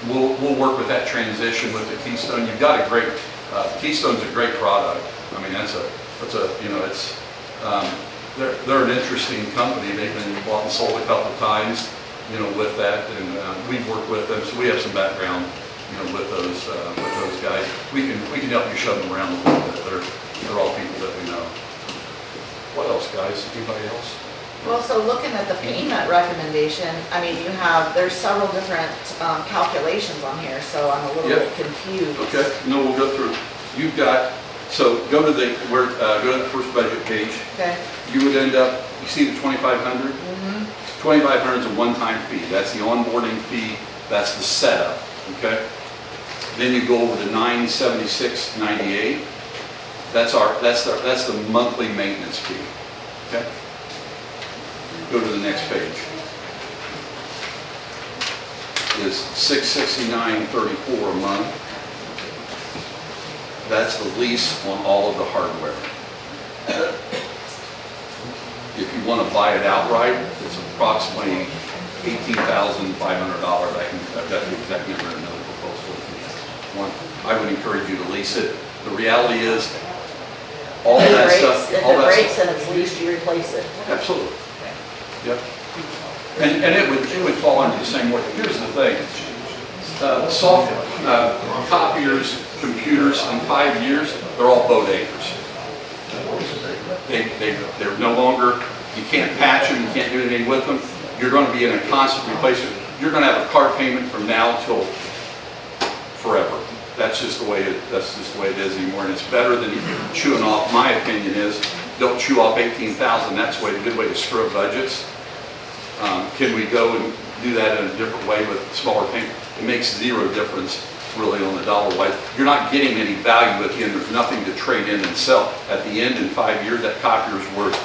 we'll work with that transition with the Keystone. You've got a great, Keystone's a great product. I mean, you know, it's, they're an interesting company. They've been bought and sold a couple of times, you know, with that, and we've worked with them, so we have some background, you know, with those guys. We can help you shove them around a little bit. They're all people that we know. What else, guys? Anybody else? Well, so looking at the payment recommendation, I mean, there's several different calculations on here, so I'm a little bit confused. Okay, no, we'll go through. You've got, so go to the first budget page. Okay. You would end up, you see the 2,500? Mm-hmm. 2,500 is a one-time fee. That's the onboarding fee. That's the setup. Okay. Then you go over to 976.98. That's the monthly maintenance fee. Okay. Go to the next page. Is $669.34 a month. That's the lease on all of the hardware. If you want to buy it outright, it's approximately $18,500. I've got the exact number in another proposal. I would encourage you to lease it. The reality is, all that stuff. If it breaks and it's leased, you replace it. Absolutely. Yep. And it would fall under the same way. Here's the thing. Copiers, computers, in 5 years, they're all bodegers. They're no longer, you can't patch them, you can't do anything with them. You're going to be in a constant replacement. You're going to have a car payment from now till forever. That's just the way it is anymore, and it's better than chewing off. My opinion is, don't chew off 18,000. That's a good way to screw up budgets. Can we go and do that in a different way with smaller payment? It makes zero difference really on the dollar wise. You're not getting any value at the end. There's nothing to trade in and sell. At the end, in 5 years, that copier's worth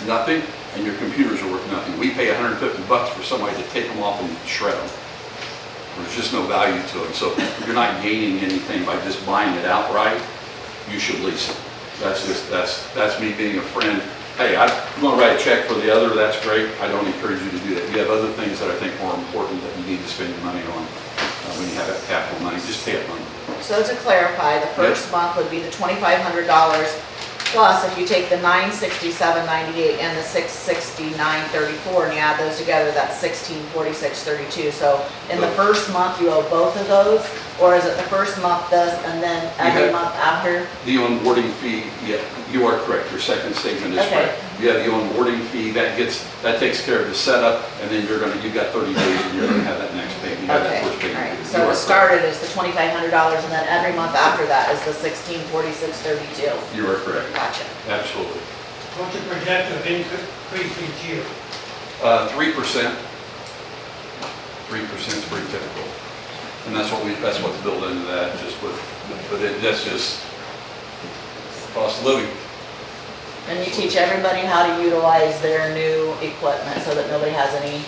nothing, and your computers are worth nothing. We pay $150 for somebody to take them off and shred them. There's just no value to them. So if you're not gaining anything by just buying it outright, you should lease it. That's me being a friend. Hey, I'm going to write a check for the other, that's great. I don't encourage you to do that. You have other things that I think are more important that you need to spend your money on when you have that capital money. Just pay it money. So to clarify, the first month would be the $2,500 plus if you take the $967.98 and the $669.34 and you add those together, that's $1,646.32. So in the first month you owe both of those, or is it the first month this and then every month after? The onboarding fee, yeah, you are correct. Your second statement is correct. You have the onboarding fee that takes care of the setup, and then you've got 30 days and you're going to have that next payment. You have that first payment. Right. So it started as the $2,500 and then every month after that is the $1,646.32. You are correct. Gotcha. Absolutely. What's the projected increase each year? 3%. 3% is pretty typical, and that's what's built into that. That's just cost of living. And you teach everybody how to utilize their new equipment so that nobody has any.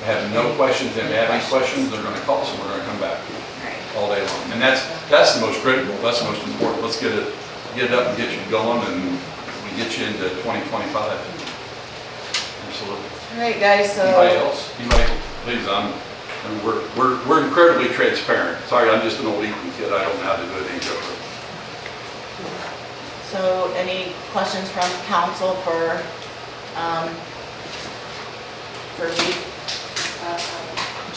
They have no questions. If they have any questions, they're going to call us and we're going to come back all day long. And that's the most critical. That's the most important. Let's get it up and get you going, and we get you into 2025. Absolutely. All right, guys. So. Anybody else? Please. We're incredibly transparent. Sorry, I'm just an old Eaton kid. I don't know how to do it any different. So, any questions from council for me?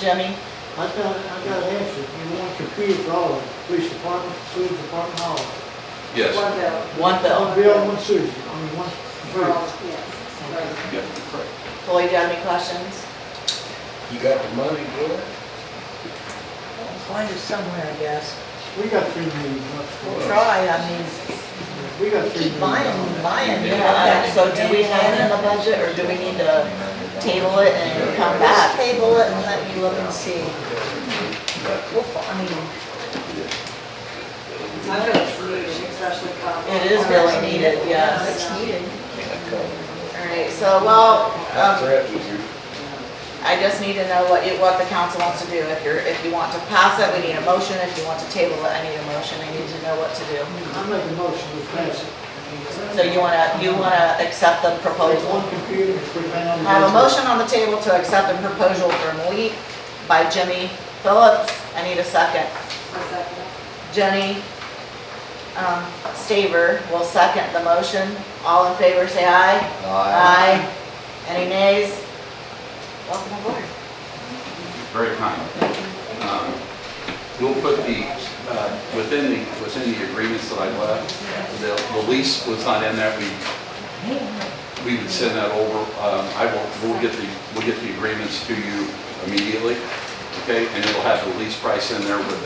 Jimmy? I got an answer. You want computer for all of them, police department, food department, all of them. Yes. One bill. One bill, one Susan, one computer. Yeah, correct. Floyd, you got any questions? You got the money, boy? I'll find it somewhere, I guess. We got $3 million. We'll try, I mean, We got $3 keep million. buying. Yeah, so do we have it in the budget, or do we need to table it and come back? Table it and let me look and see. It is really needed, yes. It's needed. All right, so, I just need to know what the council wants to do. If you want to pass it, we need a motion. If you want to table it, I need a motion. I need to know what to do. I make a motion to pass it. So you wanna accept the proposal? One computer, put it down. I have a motion on the table to accept the proposal from Leap by Jimmy Phillips I need a second. Jenny Staver will second the motion. All in favor, say aye. Aye. Any nays? Welcome aboard. Very kind. We'll put the, within the agreements that I left, the lease was not in there. We would send that over. We'll get the agreements to you immediately, okay? And it'll have the lease price in there with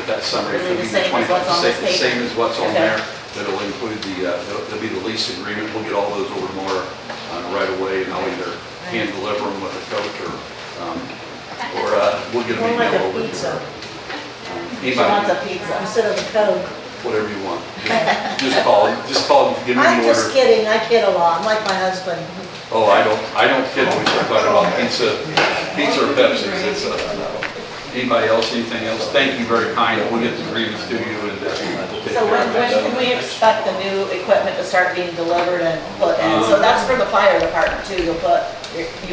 that summary. It'll be the same as what's on this paper? Same as what's on Okay. there. That'll include there'll be the lease agreement. We'll get all those over tomorrow right away, and I'll either hand deliver them with a coach or we'll get them More like email a over. pizza She wants a pizza. instead of a Coke. Whatever you want. Just call and give me I'm the just order. kidding, I kid a lot, I'm like my husband. Oh, I don't kid when we start talking about pizza or Pepsi. It's anybody else, anything else? Thank you, very kind. We'll get the agreements to you and we'll take So care when of that. can we expect the new equipment to start being delivered and put in? So that's for the fire department too. You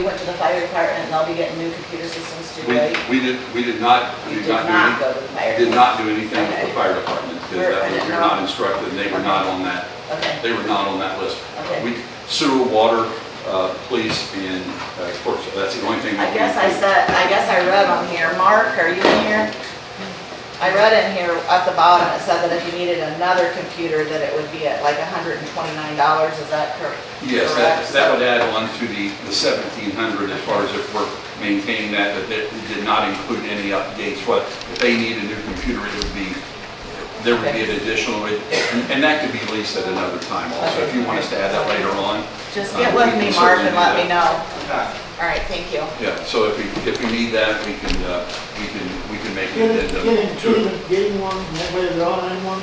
went to the fire department and they'll be getting new computer systems too, right? We did not You did not go to the fire. did not do anything with Okay. the fire department because I didn't you're know. not instructed and they were not on that. Okay, They were not on that list. okay. Sewer, water, police, and of course, that's the only thing. I guess I read on here, Mark, are you in here? I read in here at the bottom, it said that if you needed another computer, that it would be at like $129, is that correct? Yes, that would add on to the 1,700 as far as if we're maintaining that, but it did not include any updates. What, if they need a new computer, there would be an additional, and that could be leased at another time also. If you want us to add that later on. Just get with we me, can Mark, certainly and do let me that. know. All right, thank you. Yeah, so if we need that, we can make an addendum to it. Getting one, that way they're all in one.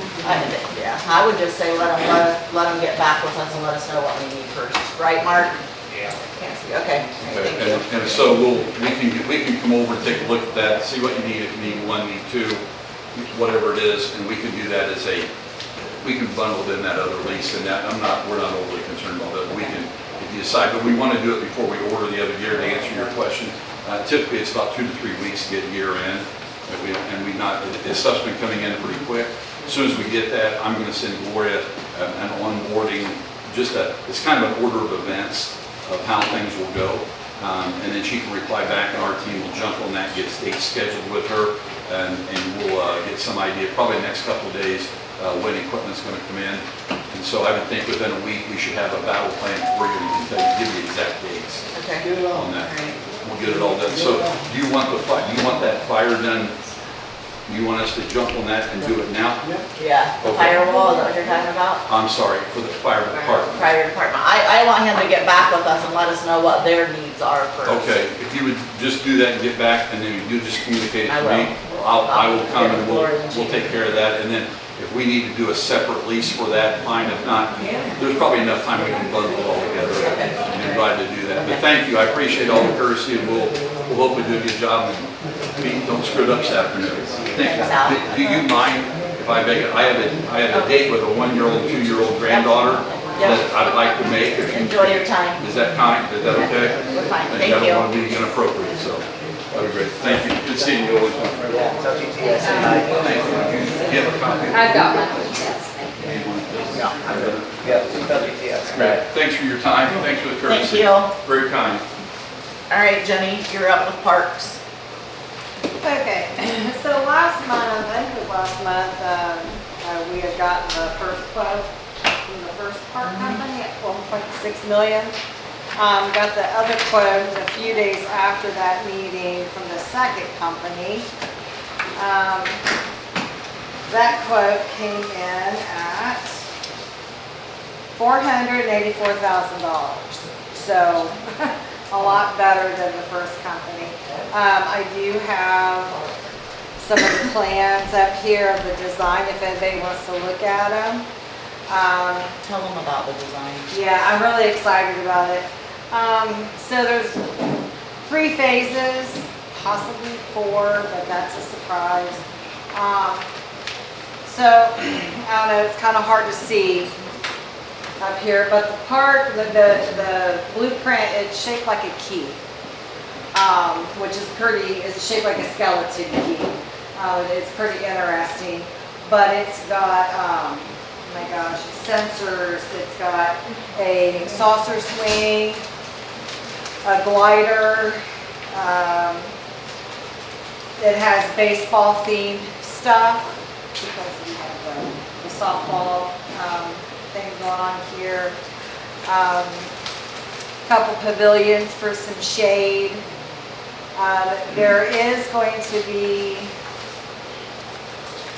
Yeah, I would just say let them get back with us and let us know what we need first. Right, Mark? Yeah. Can't see, okay, thank you. And so we can come over and take a look at that, see what you need, if you need one, need two, whatever it is, and we can do that as we can bundle in that other lease, and that, we're not overly concerned about that. We can, if you decide, but we want to do it before we order the other gear, to answer your question. Typically, it's about 2 to 3 weeks to get gear in, this stuff's been coming in pretty quick. As soon as we get that, I'm going to send Gloria an onboarding, it's kind of an order of events of how things will go. And then she can reply back and our team will jump on that, get dates scheduled with her, and we'll get some idea, probably the next couple of days, when equipment's going to come in. And so I would think within a week, we should have a battle plan for you, and we can give you exact dates Okay, Get it on on. that. all right. We'll get it all done. So do you want that fire done? You want us to jump on that and do it now? Yeah, the Okay. firewall, is that what you're talking about? I'm sorry, for the fire department. Fire department. I want him to get back with us and let us know what their needs are first. Okay, if you would just do that and get back, and then you just communicate it I to me. will. I will come and Gloria and we'll Chief. take care of that. And then if we need to do a separate lease for that, fine. If not, there's probably enough time we can bundle it all together. Okay. And glad to do that. But thank you, I appreciate all the courtesy, and we'll hopefully do a good job and don't screw it up this afternoon. Thank you. Thanks, Al. Do you mind if I make it? I have a date with a 1-year-old, 2-year-old granddaughter Yep. that I'd like to make. If you- Enjoy your time. Is that kind? Is that okay? We're fine, I thank don't you. want to be inappropriate, so that'd be great. Thank you. Good seeing you always. Thank you. Do you have a copy? I got one, yes. Great. Thanks for your time. Thanks for the Thank courtesy. you. Very kind. All right, Jenny, you're up with parks. Okay, so last month, I think it was last month, we had gotten the first quote from the first park company at 1.6 million. Got the other quote a few days after that meeting from the second company. That quote came in at $484,000. So a lot better than the first company. I do have some of the plans up here of the design if anybody wants to look at them. Tell them about the design. Yeah, I'm really excited about it. So there's 3 phases, possibly 4, but that's a surprise. So, I don't know, it's kind of hard to see up here, but the park, the blueprint, it's shaped like a key, which is pretty, it's shaped like a skeleton key. It's pretty interesting, but it's got, oh my gosh, sensors. It's got a saucer swing, a glider. It has baseball themed stuff because we have the softball thing going on here. Couple pavilions for some shade. There is going to be,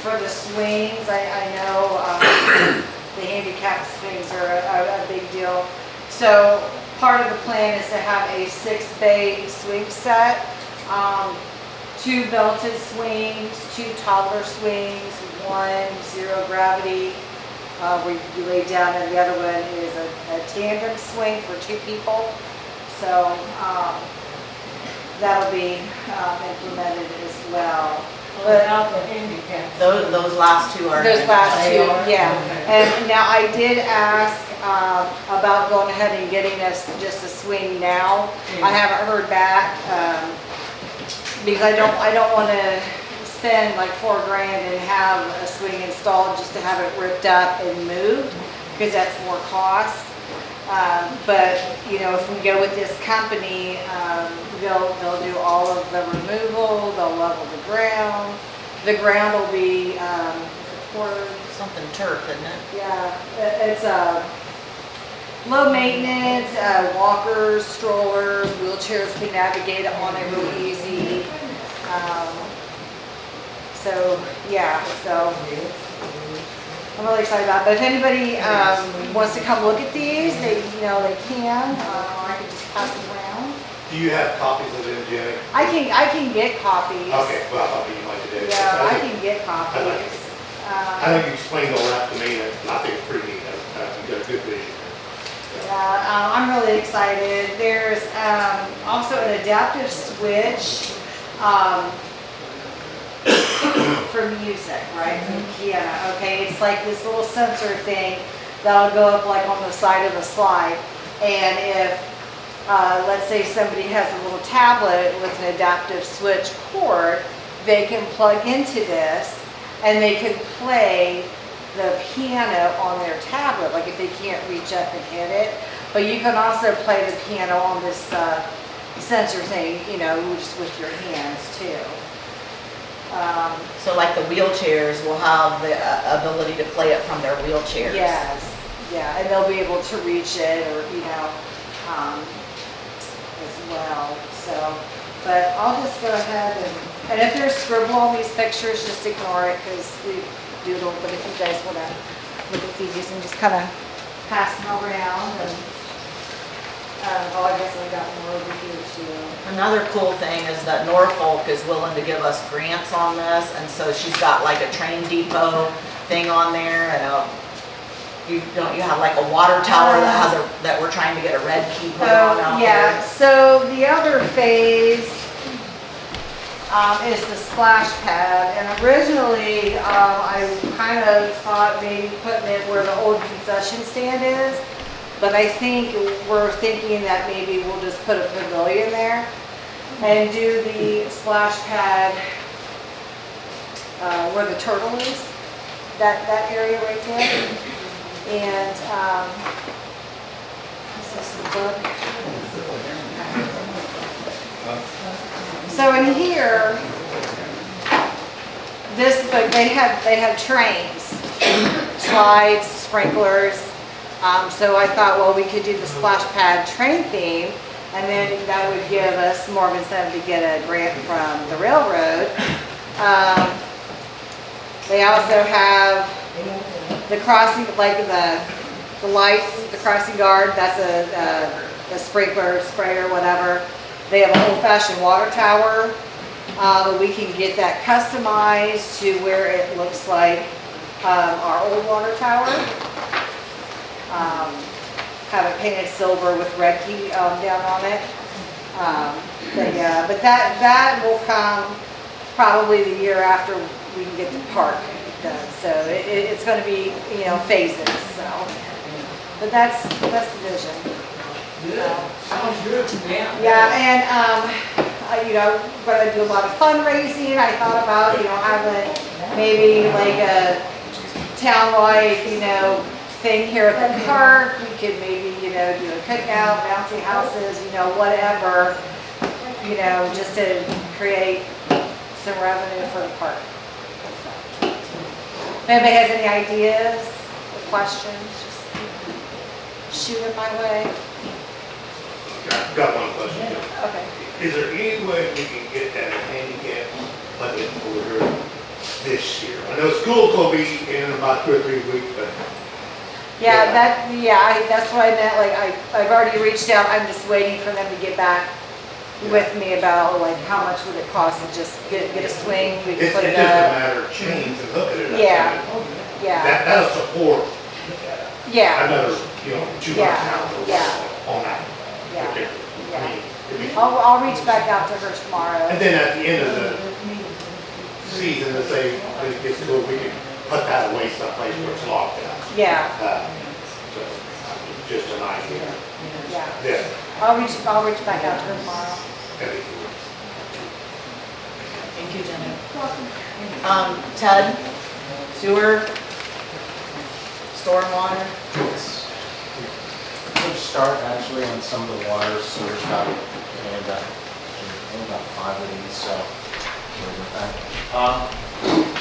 for the swings, I know the handicap swings are a big deal. So part of the plan is to have a 6-bay swing set, 2 belted swings, 2 toddler swings, 1 zero gravity where you lay down, and the other one is a tandem swing for 2 people. So that'll be implemented as well. Without the handicap. Those last 2 are. Those last 2, They are? yeah. Okay. And now I did ask about going ahead and getting us just a swing now. I haven't heard back because I don't want to spend like $4 grand and have a swing installed just to have it ripped up and moved, because that's more cost. But you know, if we go with this company, they'll do all of the removal, they'll level the ground. The ground will be Something turf, isn't it? yeah, it's low maintenance, walkers, strollers, wheelchairs can navigate on it real easy. So yeah, so I'm really excited about it. But if anybody wants to come look at these, they can. Or I can just pass them around. Do you have copies of them, Jenny? I can get copies. Okay, well, I thought you might do. Yeah, I can get copies. I think you explained all that to me, and I think it's pretty neat. You've got a good vision. Yeah, I'm really excited. There's also an adaptive switch for music, right? For the piano. Okay, it's like this little sensor thing that'll go up like on the side of the slide. And if, let's say somebody has a little tablet with an adaptive switch cord, they can plug into this and they can play the piano on their tablet, like if they can't reach up and hit it. But you can also play the piano on this sensor thing, just with your hands too. So like the wheelchairs will have the ability to play it from their wheelchairs. Yes, yeah, and they'll be able to reach it, or as well. So, but I'll just go ahead and if there's scribble on these pictures, just ignore it because we doodle. But if you guys want to look at these and just kind of pass them around, and I guess I got more over here too. Another cool thing is that Norfolk is willing to give us grants on this, and so she's got like a train depot thing on there, and you have like a water tower that we're trying to get a Redkey put on out Yeah, there. so the other phase is the splash pad, and originally I kind of thought maybe putting it where the old concession stand is, but I think we're thinking that maybe we'll just put a pavilion there and do the splash pad where the turtle is, that area right there. And is this the book? So in here, this book, they have trains, slides, sprinklers. So I thought, well, we could do the splash pad train theme, and then that would give us more of an incentive to get a grant from the railroad. They also have the crossing, like the lights, the crossing guard, that's a sprinkler, sprayer, whatever. They have an old-fashioned water tower. We can get that customized to where it looks like our old water tower. Have it painted silver with Redkey down on it. But yeah, but that will come probably the year after we can get the park done. So it's going to be phases. So, but that's the vision. Good. Sounds good. Yeah. Yeah, and gonna do a lot of fundraising. I thought about, having maybe like a townwide, thing here at the park. We could maybe, do a cookout, bouncy houses, whatever, just to create some revenue for the park. If anybody has any ideas or questions, just shoot it my way. Got one question. Okay. Is there any way we can get that handicap budget over this year? I know school's gonna be in about 2 or 3 weeks, but Yeah, that's what I meant, like, I've already reached out, I'm just waiting for them to get back with me about, like, how much would it cost to just get a swing, we can it's put just it a up. matter of chains and hooking it up. Yeah, yeah, That'll support yeah, another, 200 Yeah, pounds or yeah. whatever on that. yeah, particular- I yeah. mean, it'd be- I'll reach back out to her tomorrow. And then at the end of the season, let's say, when it gets cool, we can put that away someplace where it's locked out. Yeah, So, just an idea. yeah, Yeah. I'll reach back out to her tomorrow. that'd be cool. Thank you, Jenny. Ted, sewer, stormwater, Good start actually on some of the water sewer stuff, and only about 5 of these, so we're with that.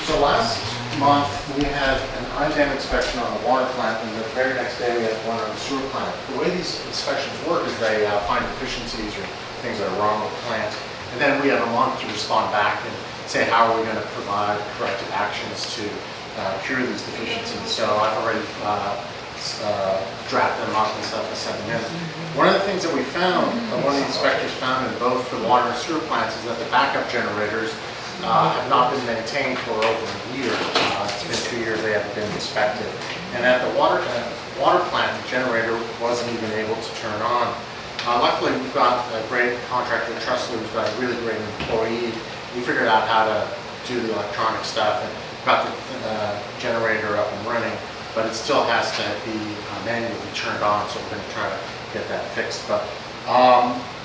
So last month, we had an on-dam inspection on the water plant, and the very next day we had one on the sewer plant. The way these inspections work is they find deficiencies or things that are wrong with the plant, and then we have a month to respond back and say how are we going to provide corrective actions to cure these deficiencies. So I've already draft them up and stuff and send them in. One of the things that we found, one of the inspectors found in both the water and sewer plants is that the backup generators have not been maintained for over a year. It's been 2 years they haven't been inspected. And at the water plant, the generator wasn't even able to turn on. Luckily, we've got a great contractor, Trustler, who's got a really great employee. We figured out how to do the electronic stuff and got the generator up and running, but it still has to be manually turned on, so we're going to try to get that fixed. But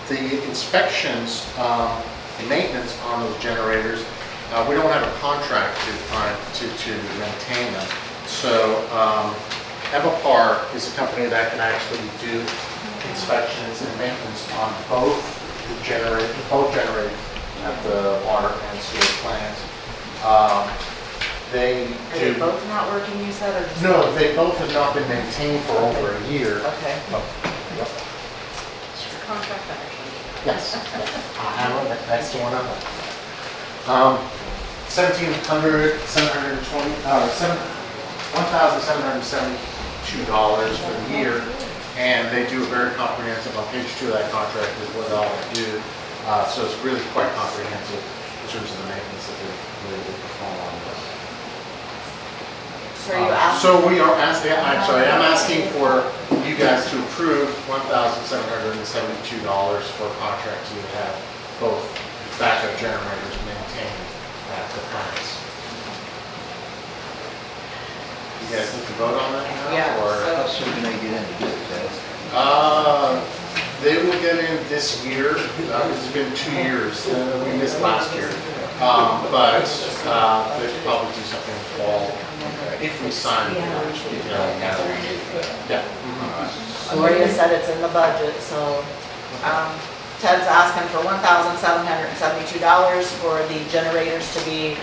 the inspections, the maintenance on those generators, we don't have a contract to maintain them. So Evapar is a company that can actually do inspections and maintenance on both generators at the water and sewer plant. They are they both not working, you said, or just? No, they both have not been maintained for over a year. Okay. Oh, yep. It's a contract action. Yes, I have one, that's the one I'm on. $1,772 for the year, and they do a very comprehensive, on page 2 of that contract is what they'll do. So it's really quite comprehensive in terms of the maintenance that they perform on it. So are you asking? So we are asking, I'm asking for you guys to approve $1,772 for a contract to have both backup generators maintained at the plants. You guys need to vote on that now? Yeah, Or? so- How soon can they get in to get it, Ted? They will get in this year. It's been 2 years. We missed last year. But they could probably do something in the fall if we sign. Yeah. Maria said it's in the budget, so, Ted's asking for $1,772 for the generators to be,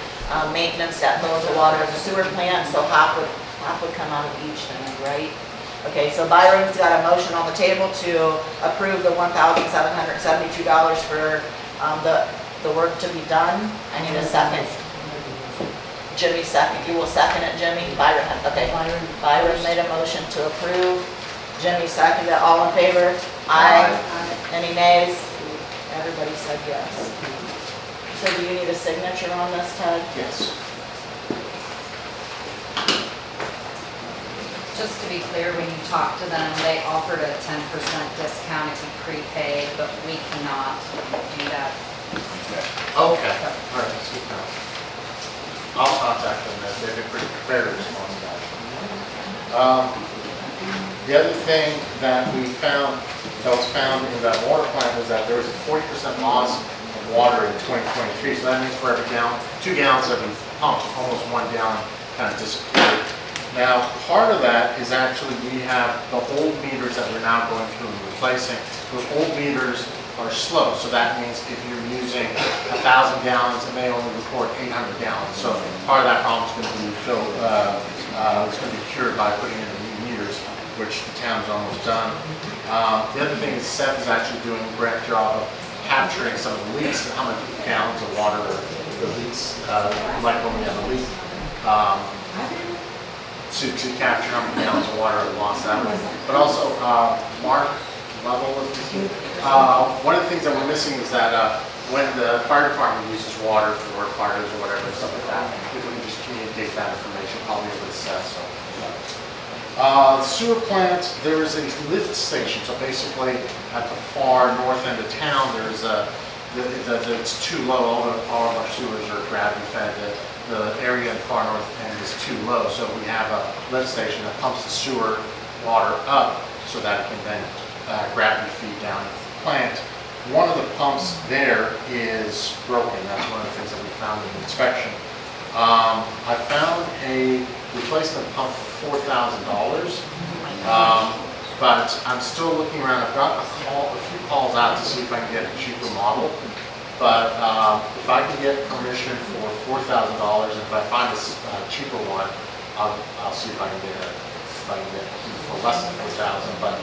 maintenance at both the water and the sewer plant, so half would come out of each thing, right? Okay, so Byron's got a motion on the table to approve the $1,772 for, the work to be done. I need a second. Jimmy second, you will second it, Jimmy? Byron, okay. Byron made a motion to approve. Jimmy seconded it. All in favor? Aye. Any nays? Everybody said yes. So do you need a signature on this, Ted? Yes. Just to be clear, when you talk to them, they offered a 10% discount if you prepaid, but we cannot do that. Okay, all right, that's good to know. I'll contact them, they've been very responsive. The other thing that we found, that was found in that water plant was that there was a 40% loss in water in 2023. So that means for every gallon, 2 gallons every pump, almost 1 gallon kind of disappeared. Now, part of that is actually we have the old meters that we're now going through and replacing. Those old meters are slow, so that means if you're using 1,000 gallons, it may only record 800 gallons. So part of that problem is going to be it's going to be cured by putting in the new meters, which the town's almost done. The other thing is Seth is actually doing a great job of capturing some of the leaks and how many gallons of water the leaks, like when we have a leak. To capture how many gallons of water are lost that way. But also, Mark, level of one of the things that we're missing is that when the fire department uses water for fires or whatever, stuff like that, if we can just communicate that information, probably over the set. So, the sewer plant, there is a lift station. So basically, at the far north end of town, there's it's too low. All of our sewers are gravity fed. The area in the far north end is too low, so we have a lift station that pumps the sewer water up so that it can then gravity feed down into the plant. One of the pumps there is broken. That's one of the things that we found in the inspection. I found a replacement pump for $4,000, but I'm still looking around. I've got a few calls out to see if I can get a cheaper model. But if I can get permission for $4,000, and if I find a cheaper one, I'll see if I can get it for less than $4,000. But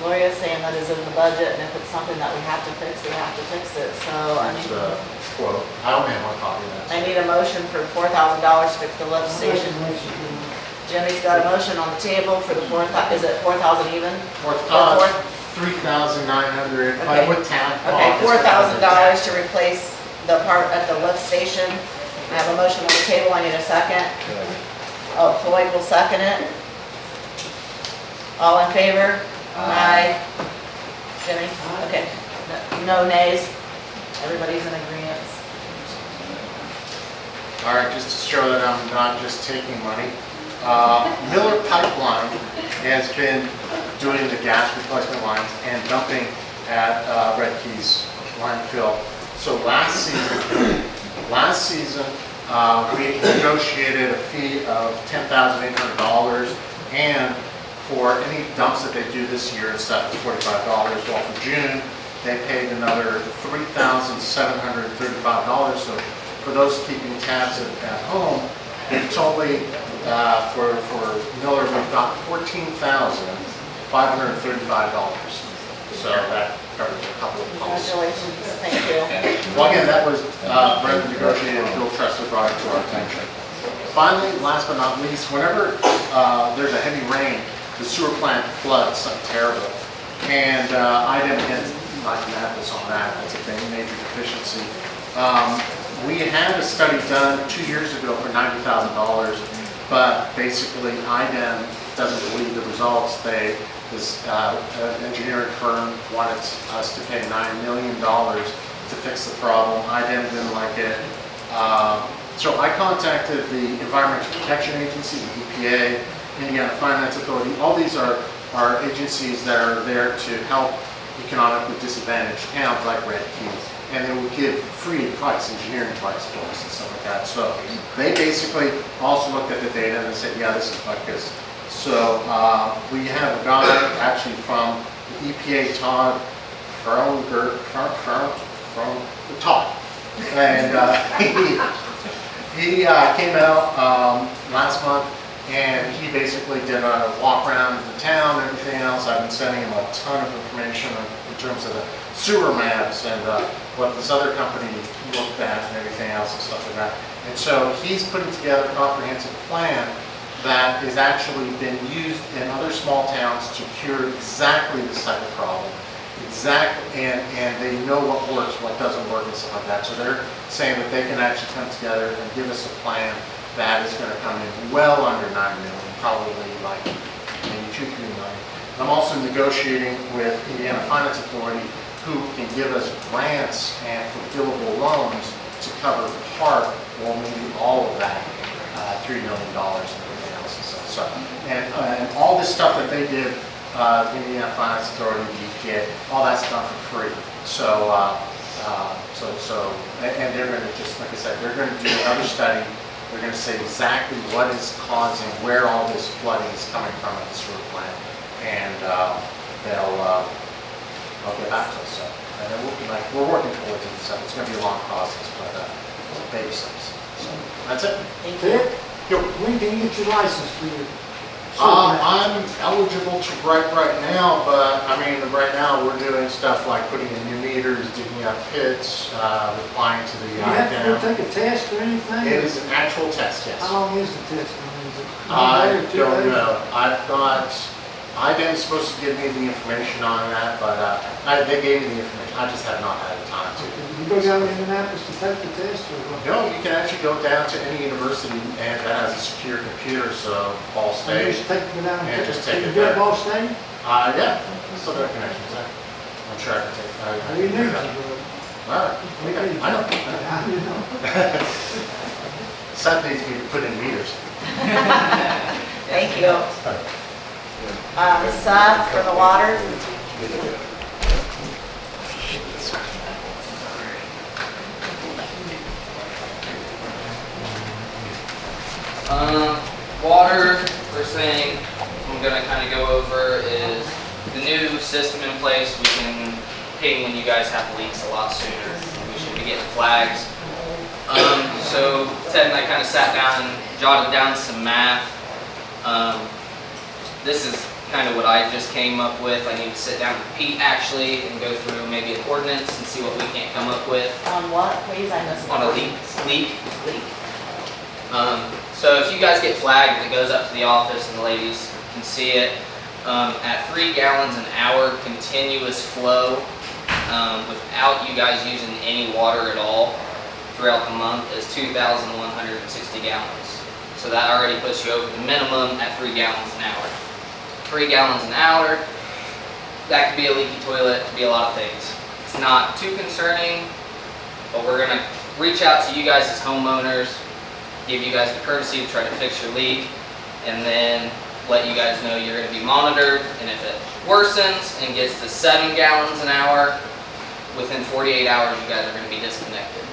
Gloria's saying that is in the budget, and if it's something that we have to fix, we have to fix it. So I it's need, a quote. I only have one copy of that. I need a motion for $4,000 to fix the lift station. Jimmy's got a motion on the table for the is it 4,000 even? 3,900. Okay. With town. Okay, $4,000 to replace the part at the lift station. I have a motion on the table, I need a second. Oh, Floyd will second it. All in favor? Aye. Jimmy? Okay. No nays? Everybody's in agreement. All right, just to show that I'm not just taking money. Miller Pipeline has been doing the gas replacement lines and dumping at Redkey's landfill. So last season, we negotiated a fee of $10,800, and for any dumps that they do this year and stuff, it's $45. Well, for June, they paid another $3,735. So for those keeping tabs at home, it's only for Miller, we've got $14,535. So that covers a couple of pumps. Congratulations, thank you. Well, again, that was Brenda negotiated, Bill Trester brought it to our attention. Finally, last but not least, whenever there's a heavy rain, the sewer plant floods something terrible. And I didn't get mathematics on that. That's a major deficiency. We had a study done 2 years ago for $90,000, but basically IDEM doesn't believe the results. This engineering firm wanted us to pay $9 million to fix the problem. IDEM didn't like it. So I contacted the Environmental Protection Agency, the EPA, Indiana Finance Authority. All these are agencies that are there to help economically disadvantaged towns like Redkey, and they will give free advice, engineering advice for us and stuff like that. So they basically also looked at the data and they said, yeah, this is like this. So we have a guy actually from the EPA, Todd, and he came out last month, and he basically did a walk around the town and everything else. I've been sending him a ton of information in terms of the sewer maps and what this other company looked at and everything else and stuff like that. And so he's putting together a comprehensive plan that has actually been used in other small towns to cure exactly this type of problem. And they know what works, what doesn't work, and stuff like that. So they're saying that they can actually come together and give us a plan that is going to come in well under $9 million, probably like maybe $2-3 million. I'm also negotiating with Indiana Finance Authority, who can give us grants and forgivable loans to cover part or maybe all of that $3 million and everything else and stuff. So, and all this stuff that they did the Indiana Finance Authority, EPA, all that's done for free. So, and they're gonna just, like I said, they're gonna do another study. They're gonna say exactly what is causing, where all this flooding is coming from at the sewer plant. And they'll get back to us. So, and then we're working towards it. So it's gonna be a long process, but baby steps. So that's it. Thank Ted, Yo. when can you get your license for your? I'm eligible to write right now, but I mean, right now we're doing stuff like putting in new meters, digging up pits, replying to the You have to go IDAM. take a test or anything? It is an actual test, yes. How long is the test? I mean, is it one day I or 2 don't days? know. I've got, IDAM's supposed to give me the information on that, but they gave me the information. I just have not had the time to. You go down to Indianapolis to take the test or what? No, you can actually go down to any university and that has a secure computer, so Ball You State. just take it down Yeah, and just take take it. it You do it there. Ball State? Yeah, still got connections there. I'm sure I can take. We need to, All right, we okay, need to. I know. You know. Seth needs me to put in meters. Thank you. Seth, for the water? Water, first thing I'm gonna kind of go over is the new system in place. We can ping when you guys have leaks a lot sooner. We should be getting flags. So Ted and I kind of sat down and jotted down some math. This is kind of what I just came up with. I need to sit down with Pete actually and go through maybe an ordinance and see what we can't come up with On what, please? I missed. on a leak. Leak. So if you guys get flagged, it goes up to the office and the ladies can see it. At 3 gallons an hour continuous flow, without you guys using any water at all throughout the month is 2,160 gallons. So that already puts you over the minimum at 3 gallons an hour. 3 gallons an hour, that could be a leaky toilet, could be a lot of things. It's not too concerning, but we're gonna reach out to you guys as homeowners, give you guys the courtesy to try to fix your leak, and then let you guys know you're going to be monitored, and if it worsens and gets to 7 gallons an hour, within 48 hours you guys are going to be disconnected.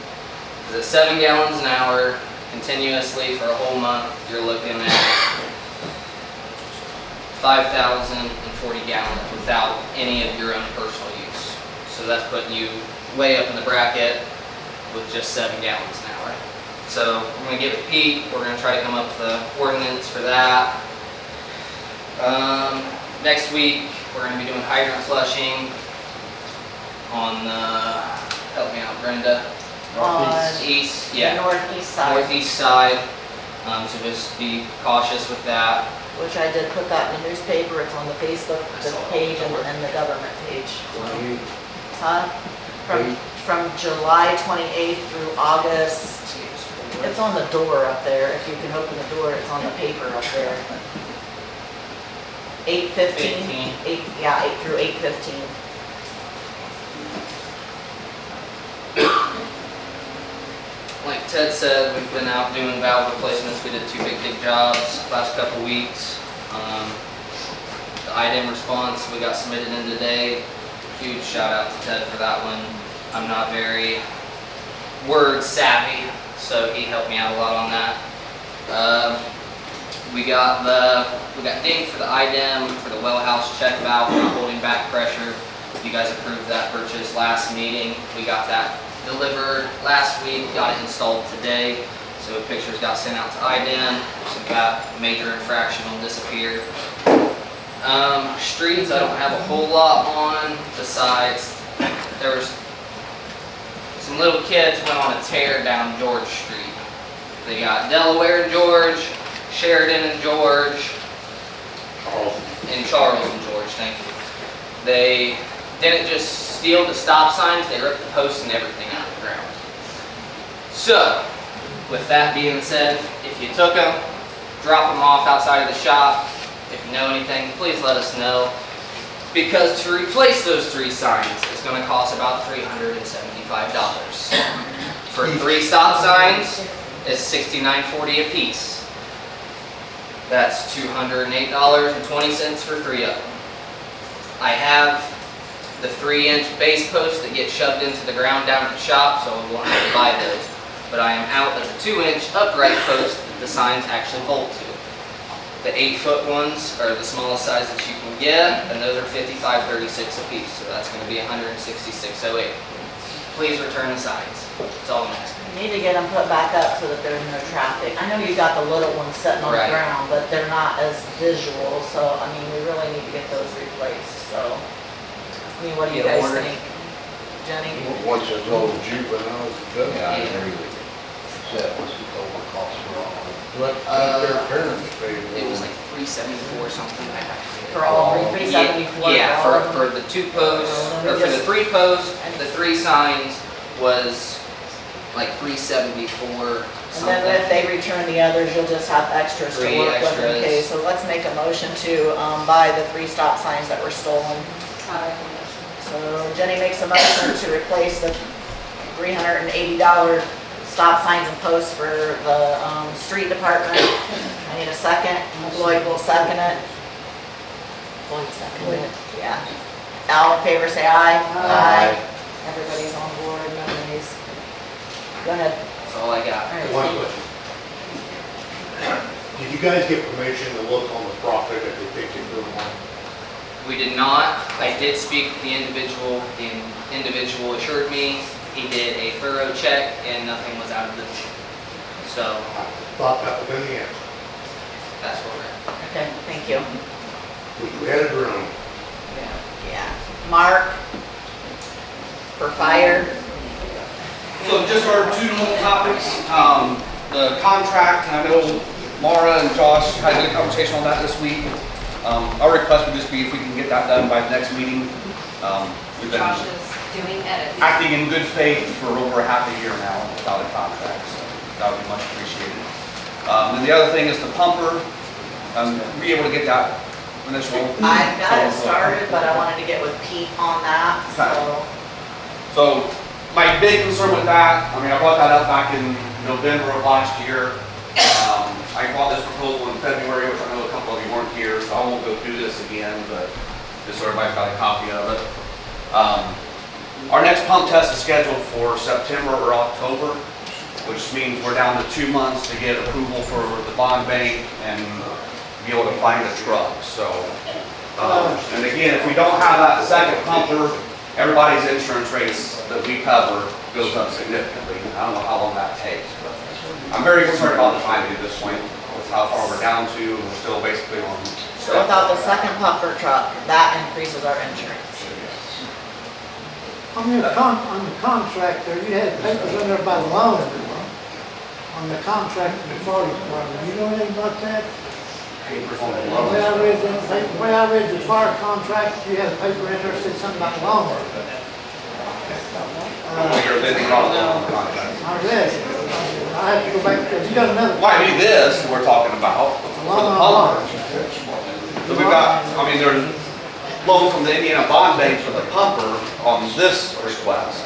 Because at 7 gallons an hour, continuously for a whole month, you're looking at 5,040 gallons without any of your own personal use. So that's putting you way up in the bracket with just 7 gallons an hour. So we're going to get with Pete, we're going to try to come up with an ordinance for that. Next week, we're going to be doing hydrant flushing on the, help me out Brenda, east, The yeah, northeast side, northeast side. So just be cautious with that. which I did put that in the newspaper. It's on the Facebook page and the government page. Huh? From July 28th through August. It's on the door up there. If you can open the door, it's on the paper up there. 8/15. 8 through 8/15. Like Ted said, we've been out doing valve replacements. We did 2 big jobs last couple weeks. The IDAM response we got submitted in today. Huge shout out to Ted for that one. I'm not very word savvy, so he helped me out a lot on that. We got dinged for the IDAM for the well house check valve for holding back pressure. You guys approved that purchase last meeting. We got that delivered last week, got it installed today. So pictures got sent out to IDAM. So that major infraction will disappear. Streets I don't have a whole lot on, besides there was some little kids went on a tear down George Street. They got Delaware and George, Sheridan and George, and Charles and George, thank you. They didn't just steal the stop signs, they ripped the posts and everything out of the ground. So, with that being said, if you took them, drop them off outside of the shop. If you know anything, please let us know. Because to replace those 3 signs, it's going to cost about $375. For 3 stop signs, it's $69.40 a piece. That's $208.20 for 3 of them. I have the 3-inch base posts that get shoved into the ground down at the shop, so I won't have to buy those. But I am out of the 2-inch upright posts that the signs actually bolt to. The 8-foot ones are the smallest size that you can get, and those are 55.36 a piece, so that's gonna be 166.08. Please return the signs, that's all I'm asking. You need to get them put back up so that there's no traffic. I know you got the little ones sitting on the Right. ground, but they're not as visual, so, I mean, we really need to get those replaced, so. I mean, what do you Get guys ordered. think? Jenny? Once I told juveniles, it doesn't. Yeah, I agree with you. Except what's the total cost for all of it? Let their parents pay for It was like 374 something. I have to get it. For all three, 374? Yeah, all of for them? the 2 posts, Let me or for the just- 3 posts, the 3 signs was like 374 And then if something. they return the others, you'll just have extras to 3 work with. extras. Okay, so let's make a motion to, buy the 3 stop signs that were stolen. So Jenny makes a motion to replace the $380 stop signs and posts for the, street department. I need a second. Lloyd will second it. Lloyd seconded it, yeah. All in favor, say aye. Aye. Everybody's on board, no nays. Go ahead. That's all I got. All right, One thank- question. Did you guys get permission to look on the property that they think you're doing on? We did not. I did speak with the individual. The individual assured me he did a thorough check and nothing was out of the, so I thought that would have been the answer. that's what we're at. Okay, thank you. We had a drone. Yeah. Mark? For fire? So just our 2 little topics, the contract, and I know Mara and Josh had a good conversation on that this week. Our request would just be if we can get that done by the next meeting. We've been Josh is doing edits. acting in good faith for over a half a year now without a contract, so that would be much appreciated. And the other thing is the pumper, be able to get that initial. I got it started, but I wanted to get with Pete on that, so. So my big concern with that, I mean, I brought that up back in November of last year. I brought this proposal in February, which I know a couple of you weren't here, so I won't go through this again, but just so everybody's got a copy of it. Our next pump test is scheduled for September or October, which means we're down to 2 months to get approval for the bond bank and be able to find a truck, so. And again, if we don't have that second pumper, everybody's insurance rates that we cover goes up significantly. I don't know how long that takes, but I'm very concerned about the timing at this point, with how far we're down to, and we're still basically on. So without the second pumper truck, that increases our insurance. On the contract there, you had papers in there about loan. On the contract to the fire department, you know anything about that? Papers on the The loan. way I read the way I read the fire contract, you had a paper in there that said something about loan. You're bidding on the loan contract. I read it. I have to go back, because you got another. Might be this we're talking about, for the pumper. So we've got, I mean, there's loan from the Indiana Bond Bank for the pumper on this request.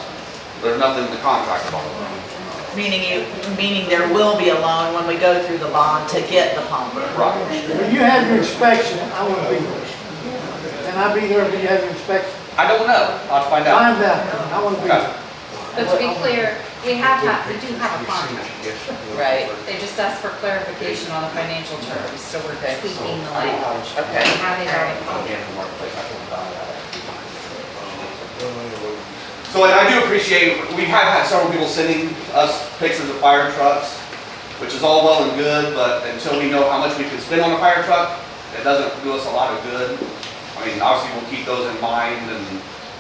There's nothing in the contract about it. Meaning there will be a loan when we go through the bond to get the pumper. Right. When you have your inspection, I want to be there. Can I be there when you have your inspection? I don't know. I'll find out. Find out, I want to be there. But to be clear, we do have a contract. Right. They just asked for clarification on the financial terms, so we're tweaking the language. Okay. We have it already. Again, from Marketplace, I couldn't buy that. So, and I do appreciate, we have had several people sending us pictures of fire trucks, which is all well and good, but until we know how much we can spend on a fire truck, it doesn't do us a lot of good. I mean, obviously, we'll keep those in mind and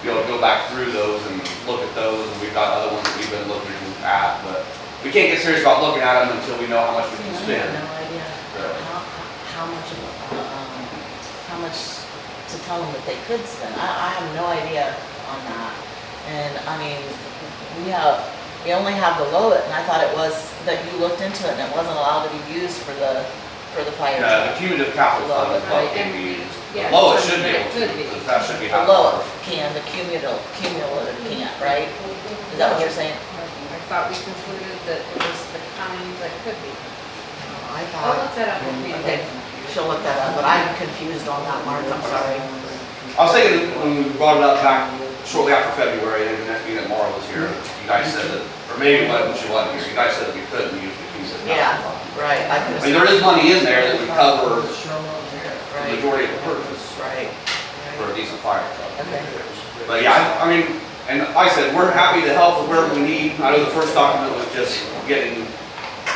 be able to go back through those and look at those, and we've got other ones that we've been looking at, but we can't get serious about looking at them until we know how much we can I spend. have no idea how much to tell them that they could spend. I have no idea on that. And I mean, we only have the lowest, and I thought it was that you looked into it and it wasn't allowed to be used for the fire The truck. cumulative capital fund is what can be used. The lowest should be able to, because that should be The half lowest ours. can, the cumulative can't, right? Is that what you're saying? I thought we concluded that it was the kind that could be. I I'll look that up and read Okay, it. she'll look that up, but I'm confused on that, Mark, I'm sorry. I was thinking when we brought it up back shortly after February, and the next meeting that Mara was here, you guys said that, or maybe when she wasn't here, you guys said that we couldn't use the keys. Yeah, right, I could I mean, there is money in there that would cover the Right, majority of the purchase right, for a decent fire truck. okay. But yeah, I mean, and like I said, we're happy to help with wherever we need. I know the first document was just getting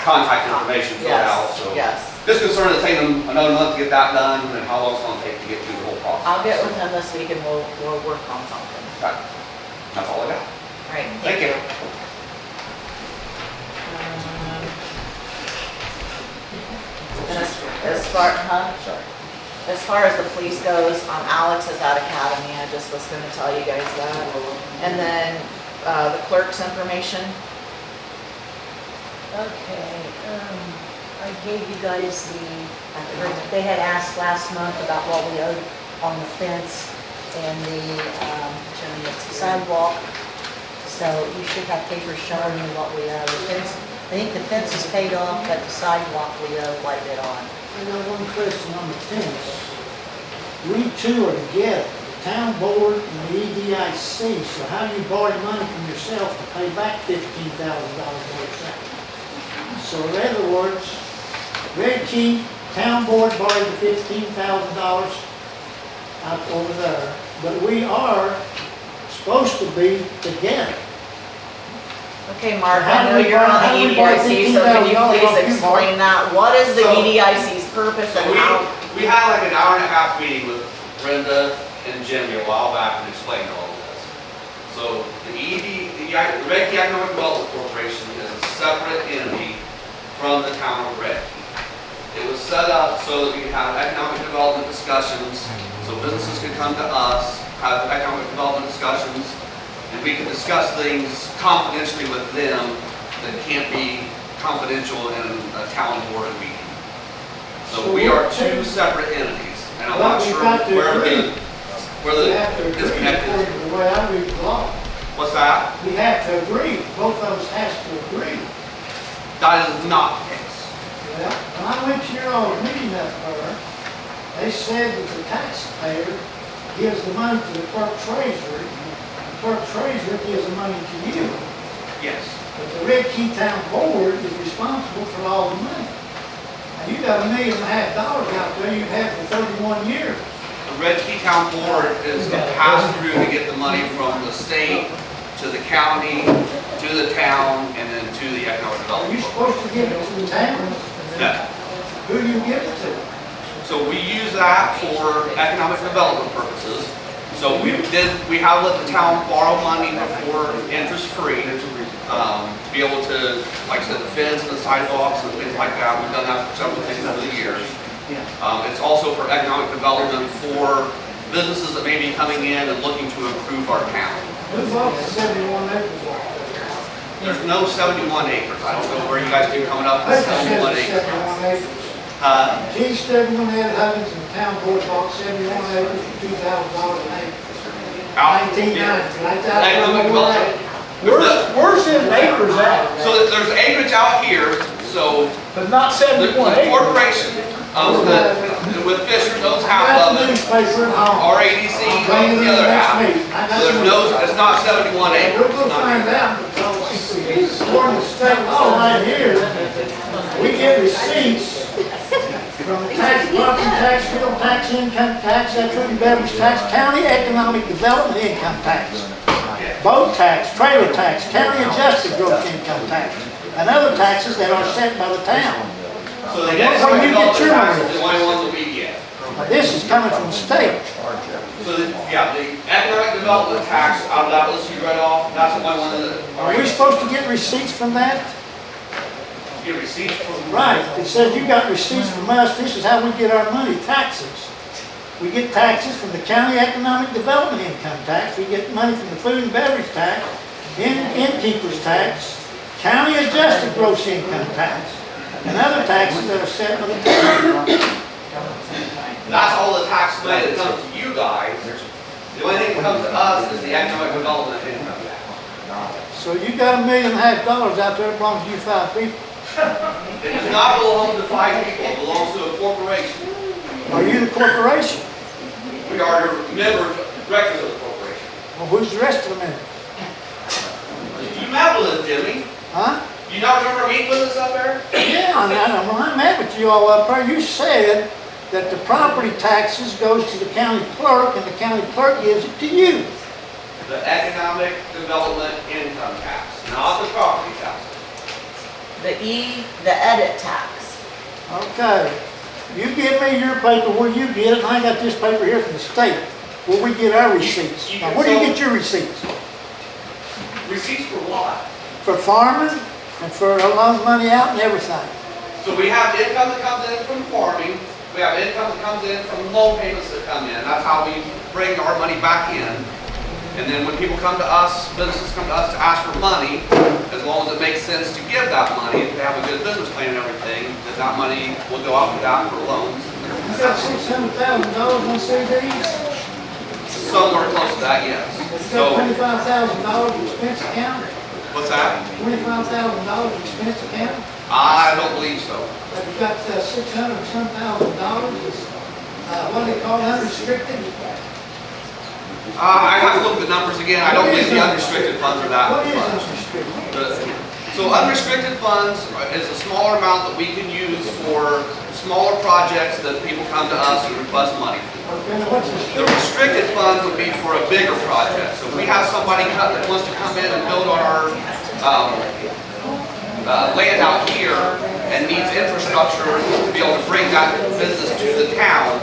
contact information filled out, so. Yes, yes. Just concerned it's taking them another month to get that done, and how long it's gonna take to get through the whole process. I'll get with him this week and we'll work on something. Okay. That's all I got. All right, Thank you. And as far as the police goes, Alex is at Academy, I just was gonna tell you guys that. And then, the clerk's information, Okay, I gave you guys they had asked last month about what we owed on the fence and the sidewalk. So you should have papers showing you what we owe. The fence, I think the fence is paid off, but the sidewalk we owe quite a bit on. I got one question on the fence. We two are together, the town board and the EDIC, so how do you borrow money from yourself to pay back $15,000 more second? So in other words, Redkey, town board borrowed the $15,000 out over there, but we are supposed to be together. okay, Mark, I know you're on the EDIC, so can you please explain that? What is the So- EDIC's purpose and how? We had like an hour and a half meeting with Brenda and Jimmy a while back and explained all of this. So the Redkey Economic Development Corporation is a separate entity from the town of Redkey. It was set up so that we could have economic development discussions, so businesses could come to us, have economic development discussions, and we could discuss things confidentially with them that can't be confidential in a town board meeting. So we are two separate entities, and I'm not sure where the We have to agree disconnect according is. to the way I read the law. What's that? We have to agree, both of us has to agree. That is not the case. Well, when I went to your old meeting up there, they said that the taxpayer gives the money to the clerk treasurer, and the clerk treasurer gives the money to you. Yes. But the Redkey Town Board is responsible for all the money. Now, you got $1.5 million out there you've had for 31 years. The Redkey Town Board is a pass-through to get the money from the state to the county, to the town, and then to the economic Are you development. supposed to give it to the town? No. Who do you give it to? So we use that for economic development purposes. So we have let the town borrow money before interest-free, to be able to, like I said, the fence and the sidewalks and things like that. We've done that for several things over the years. It's also for economic development for businesses that may be coming in and looking to improve our town. Who bought the 71 acres? There's no 71 acres. I don't know where you guys keep coming up with 71 acres. 71 acres. Uh, G71 Ed Huggins and the town board bought 71 acres for $2,000 an acre. out- 1990, right out Economic there. development. Where's his acres at? So there's acreage out here, so But not the 71 acres. corporation, with Fisher owns I half got of the it, newspaper at home. RADC owns the other half. So there's no, it's not 71 acres. We're It's gonna not- find out because according to state law right here, we get receipts from the tax, property tax, real tax, income tax, that food and beverage tax, county economic development income tax, boat tax, trailer tax, county adjusted gross income tax, and other taxes that are set by the town. So the Where do economic you get development your tax money? is the only one that we get. Now, this is coming from the state. So the economic development tax out of that list you read off, that's the only one that. Are we supposed to get receipts from that? Get receipts from. Right, it says you got receipts from us, this is how we get our money, taxes. We get taxes from the county economic development income tax, we get money from the food and beverage tax, innkeeper's tax, county adjusted gross income tax, and other taxes that are set by the town. That's all the tax money that comes to you guys. The only thing that comes to us is the economic development income tax. So you got $1.5 million out there that belongs to you 5 people. It does not belong to 5 people, it belongs to a corporation. Are you the corporation? We are your members, directors of the corporation. Well, who's the rest of the members? You met with us, Jimmy. Huh? You not remember meeting with us up there? Yeah, I met with you all up there. You said that the property taxes goes to the county clerk and the county clerk gives it to you. The economic development income tax, not the property tax. The edit tax. Okay. You give me your paper where you get it, and I got this paper here from the state, where we get our receipts. Now, where do you get your receipts? Receipts for what? For farming and for a loan money out and everything. So we have income that comes in from farming, we have income that comes in from loan payments that come in. That's how we bring our money back in. And then when people come to us, businesses come to us to ask for money, as long as it makes sense to give that money, if they have a good business plan and everything, that money will go out for that for loans. You got $600,000 on CDs? Somewhere close to that, yes. You So, got $25,000 expense account? what's that? $25,000 expense account? I don't believe so. But you got $600 or some thousand, what do they call it, unrestricted? I have to look at the numbers again. I don't believe the unrestricted funds are that What is much. unrestricted? So unrestricted funds is a smaller amount that we can use for smaller projects that people come to us and request money for. Okay, now what's The restricted fund would be for a bigger project. So if we have somebody that wants to come in and build on our land out here and needs infrastructure to be able to bring that business to the town,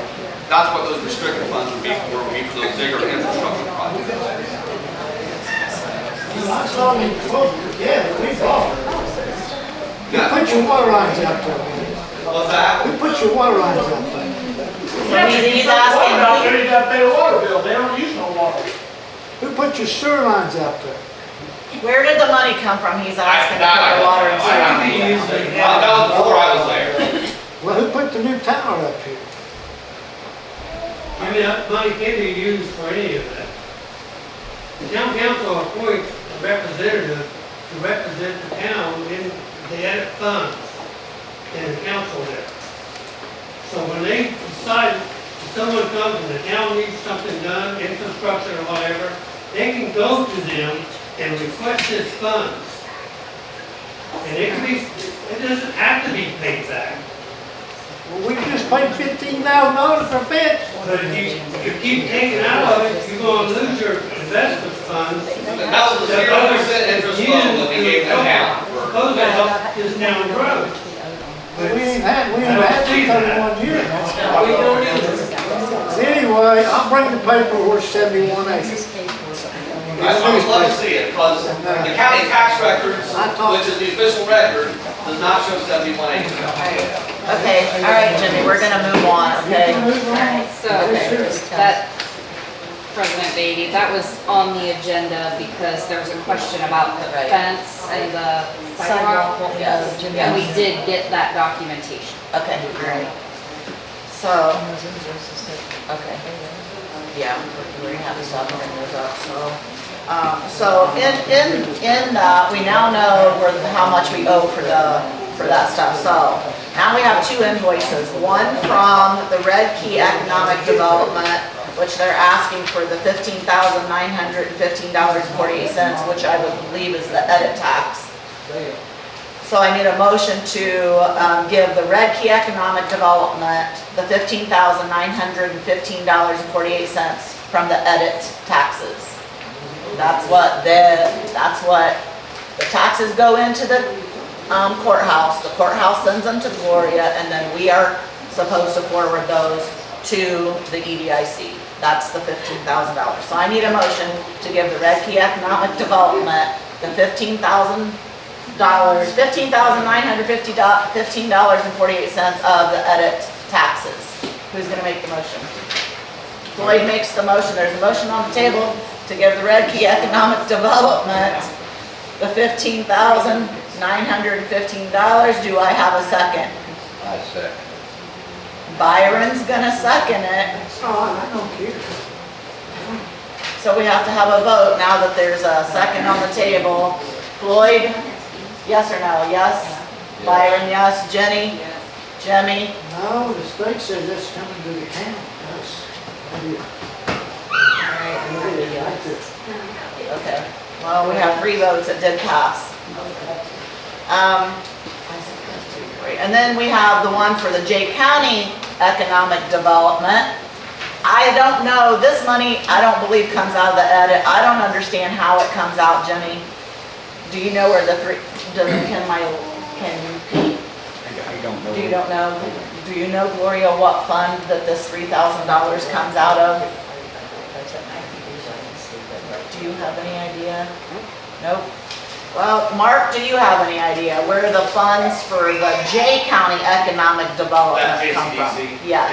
that's what those restricted funds would be for those bigger infrastructure projects. I saw we both together, we bought. Who Yeah. put your water lines out there? What's that? Who put your water lines out there? So he's What about asking, they gotta pay a water bill, they don't use no water. Who put your sewer lines out there? where did the money come from? He's asking to put the water and sewer. That was before I was there. Well, who put the new tower up here? I mean, that money can be used for any of that. The town council appoints a representative to represent the town in the edit funds in the council there. So when they decide, if someone comes and the town needs something done, infrastructure or whatever, they can go to them and request this funds. And it can be, it doesn't have to be paid back. Well, we just paid $15,000 for a fence. But if you keep taking out of it, you're gonna lose your investment funds. That was a 0% interest loan that we gave the town. Suppose that help this town grow. We ain't had it 31 years. We don't either. Anyway, I'll bring the paper where 71 acres. I would love to see it, because the county tax records, which is the official record, does not show 71 acres. Okay, all right, Jimmy, we're gonna move on, okay? So, that, President Beatty, that was on the agenda because there was a question about the Right. fence and the Sidewalk, sidewalk. what we Yes. owe Jimmy. And we did get that documentation. Okay, all right. So, okay. Yeah, we're gonna have to stop bringing those up, so. So we now know how much we owe for that stuff. So now we have two invoices, one from the Redkey Economic Development, which they're asking for the $15,915.48, which I would believe is the edit tax. So I need a motion to give the Redkey Economic Development the $15,915.48 from the edit taxes. That's what the taxes go into the courthouse. The courthouse sends them to Gloria, and then we are supposed to forward those to the EDIC. That's the $15,000. So I need a motion to give the Redkey Economic Development the $15,915.48 of the edit taxes. Who's gonna make the motion? Floyd makes the motion. There's a motion on the table to give the Redkey Economic Development the $15,915. Do I have a second? I second. Byron's gonna second it. Oh, I don't care. So we have to have a vote now that there's a second on the table. Floyd, yes or no? Yes? Byron, yes. Jenny? Jimmy? No, the state says that's coming to the county, us. Okay, well, we have 3 votes, it did pass. And then we have the one for the Jay County Economic Development. I don't know, this money, I don't believe comes out of the edit. I don't understand how it comes out, Jimmy. Do you know where the three, can you repeat? I don't know. Do you don't know? Do you know, Gloria, what fund that this $3,000 comes out of? Do you have any idea? Nope. Well, Mark, do you have any idea where the funds for the Jay County Economic Development That come from? JCDC. Yes.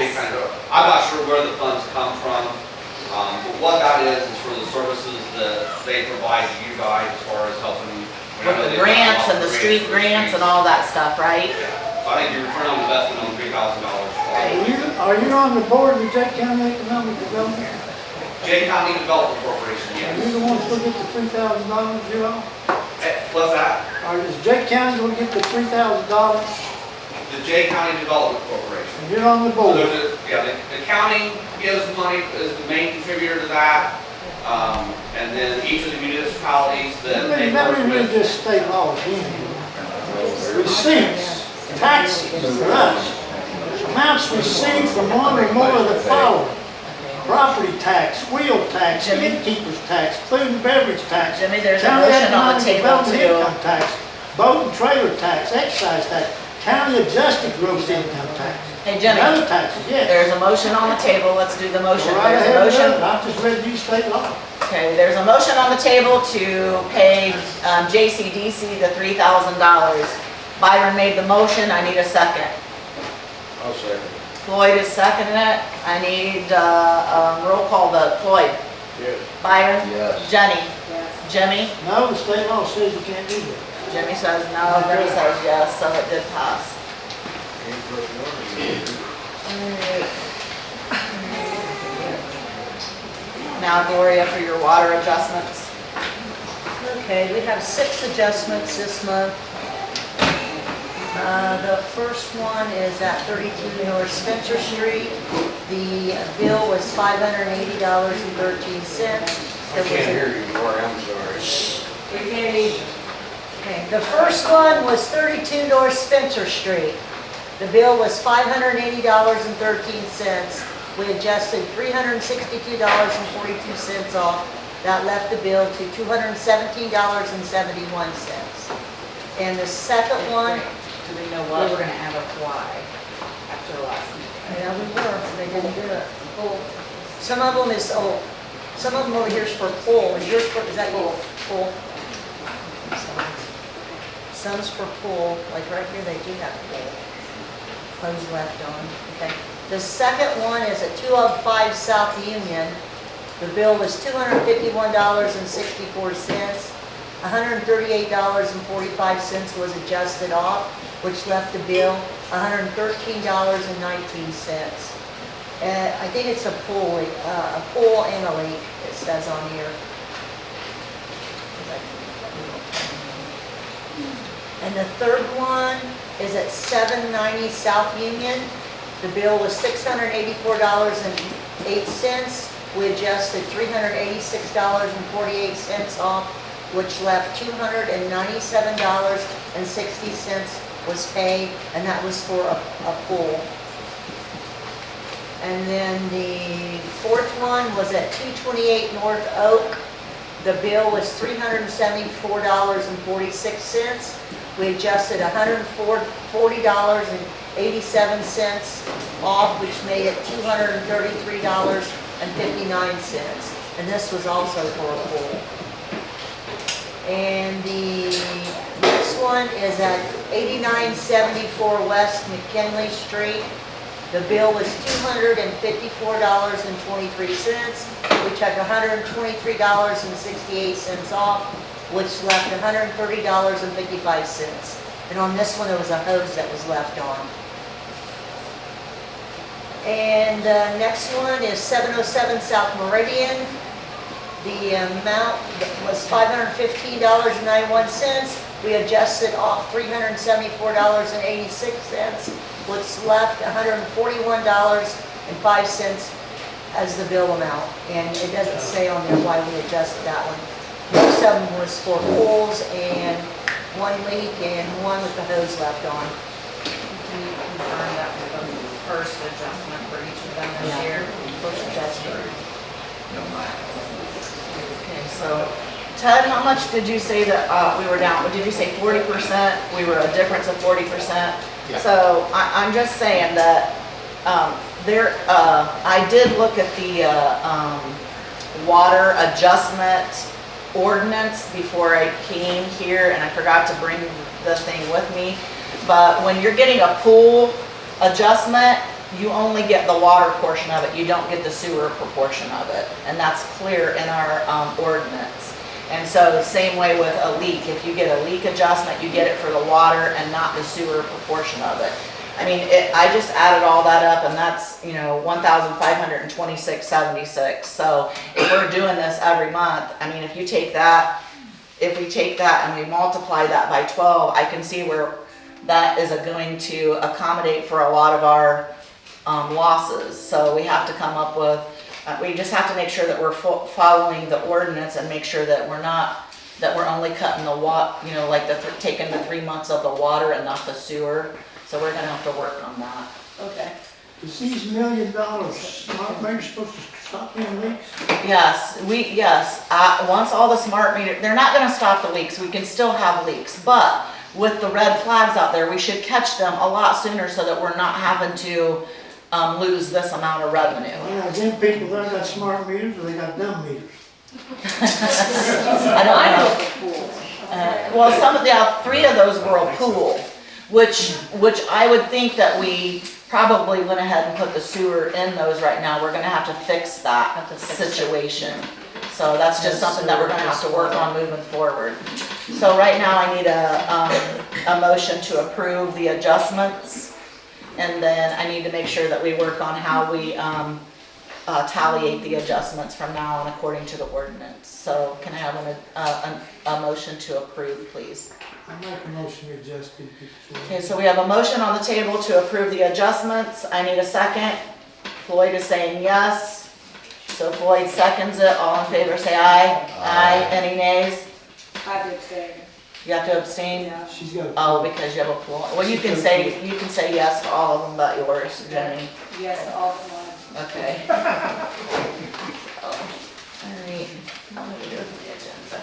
I'm not sure where the funds come from, but what that is for the services that they provide to you guys as far as helping. With the grants and the street grants and all that stuff, right? So I think your return on investment on $3,000. Are you on the board of the Jay County Economic Development? Jay County Development Corporation, Are you yes. the ones gonna get the $3,000 you're on? What's that? Or is Jay County gonna get the $3,000 The Jay County Development Corporation. and you're on the So board? the county gives money, is the main contributor to that. And then each of the municipalities that they Let work me read with. this state law again. Receipts, taxes, for us, amounts received from one or more of the following: property tax, wheel tax, Jimmy? innkeeper's tax, food and beverage tax, Jimmy, there's a county motion on the economic table development to, income tax, boat and trailer tax, excise tax, county adjusted gross income tax, hey and Jimmy, other taxes, yes. there's a motion on the table, let's do the motion. Go right There's a ahead and do motion. it. I just read you state law. Okay, there's a motion on the table to pay JCDC the $3,000. Byron made the motion, I need a second. I'll second. Floyd is seconding it, I need roll call vote. Floyd? Yes. Byron? Yes. Jenny? Jimmy? No, the state law says you can't do that. Jimmy says no, Jimmy says yes, so it did pass. Now Gloria for your water adjustments. Okay, we have 6 adjustments this month. The first one is at 32 North Spencer Street. The bill was $580.13. I can't hear you, Lori, I'm sorry. We can't even. Okay, the first one was 32 North Spencer Street. The bill was $580.13. We adjusted $362.42 off. That left the bill to $217.71. And the second one, Do we know We what? were gonna add a fly after the last meeting. yeah, we were, they didn't do it. Some of them is, some of them over here is for pool. Is yours for, is that you? Pool? Some's for pool, like right here, they do have pool. Hose left on, okay. The second one is at 205 South Union. The bill was $251.64. $138.45 was adjusted off, which left the bill $113.19. I think it's a pool and a leak, it says on here. And the third one is at 790 South Union. The bill was $684.08. We adjusted $386.48 off, which left $297.60 was paid, and that was for a pool. And then the fourth one was at 228 North Oak. The bill was $374.46. We adjusted $140.87 off, which made it $233.59. And this was also for a pool. And the next one is at 8974 West McKinley Street. The bill was $254.23. We took $123.68 off, which left $130.55. And on this one, there was a hose that was left on. And next one is 707 South Meridian. The amount was $515.91. We adjusted off $374.86, which left $141.05 as the bill amount, and it doesn't say on there why we adjusted that one. Most of them was for pools and one leak and one with the hose left on. Can you confirm that was the first adjustment for each of them this year? First adjustment. Okay, so Ted, how much did you say that we were down? Did you say 40%? We were a difference of 40%? Yeah. So I'm just saying that I did look at the water adjustment ordinance before I came here, and I forgot to bring the thing with me. But when you're getting a pool adjustment, you only get the water portion of it. You don't get the sewer proportion of it. And that's clear in our ordinance. And so the same way with a leak. If you get a leak adjustment, you get it for the water and not the sewer proportion of it. I mean, I just added all that up, and that's, you know, $1,526.76. So if we're doing this every month, I mean, if we take that and we multiply that by 12, I can see where that is going to accommodate for a lot of our losses. So we have to come up with, we just have to make sure that we're following the ordinance and make sure that we're only cutting the you know, like taking the 3 months of the water and not the sewer. So we're gonna have to work on that. Okay. Is these $1 million smart meters supposed to stop being leaks? Yes, once all the smart meters, they're not gonna stop the leaks. We can still have leaks, but with the red flags out there, we should catch them a lot sooner so that we're not having to lose this amount of revenue. Well, is them people that got smart meters or they got dumb meters? I don't know. Well, three of those were a pool, which I would think that we probably went ahead and put the sewer in those right now. We're gonna have to fix that situation. So that's just something that we're gonna have to work on moving forward. So right now I need a motion to approve the adjustments. And then I need to make sure that we work on how we talliate the adjustments from now on according to the ordinance. So can I have a motion to approve, please? I make a motion to adjust it. Okay, so we have a motion on the table to approve the adjustments. I need a second. Floyd is saying yes. So Floyd seconds it. All in favor say aye. Aye. Any nays? I did say. You have to abstain? Yeah. She's got a. Oh, because you have a pool. Well, you can say yes to all of them but yours, Jenny. Yes, all at once. Okay. All right. What do we do with the agenda?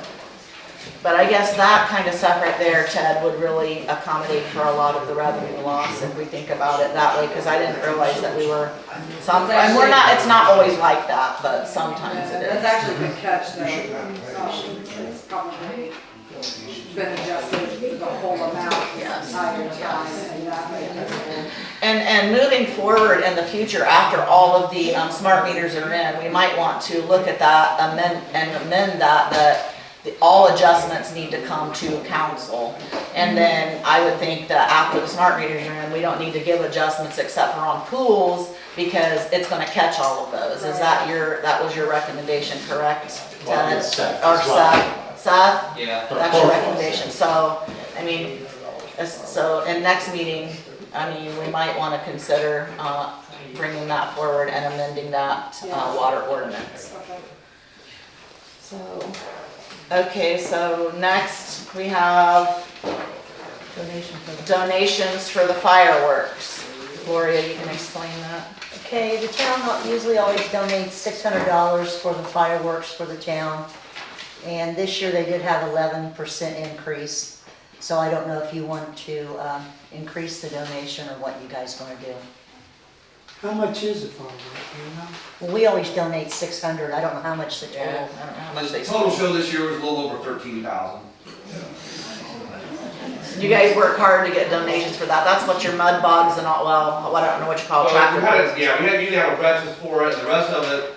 But I guess that kind of stuff right there, Ted, would really accommodate for a lot of the revenue loss if we think about it that way, because I didn't realize that we were, and we're not, it's not always like that, but sometimes it That's is. actually a good catch though. It's probably been adjusted the whole amount. Yes. Entire time and that. And moving forward in the future, after all of the smart meters are in, we might want to look at that, amend that all adjustments need to come to council. And then I would think that after the smart meters are in, we don't need to give adjustments except for on pools, because it's gonna catch all of those. Is that was your recommendation, correct? Well, Ted? it's Seth Or as well. Seth? Yeah. That's your recommendation. So, I mean, so in next meeting, I mean, we might wanna consider, bringing that forward and amending that, water ordinance. So. Okay, so next we have donations for the fireworks. Gloria, you can explain that? Okay, the town usually always donates $600 for the fireworks for the town. And this year they did have 11% increase. So I don't know if you want to increase the donation or what you guys want to do. How much is it for them, you know? Well, we always donate 600. I don't know how much the total. I don't know how much The they total spent. show this year was a little over 13,000. You guys work hard to get donations for that. That's what your mud bogs and all, well, I don't know what you call Well, tractor. we usually have a breakfast for it, and the rest of it,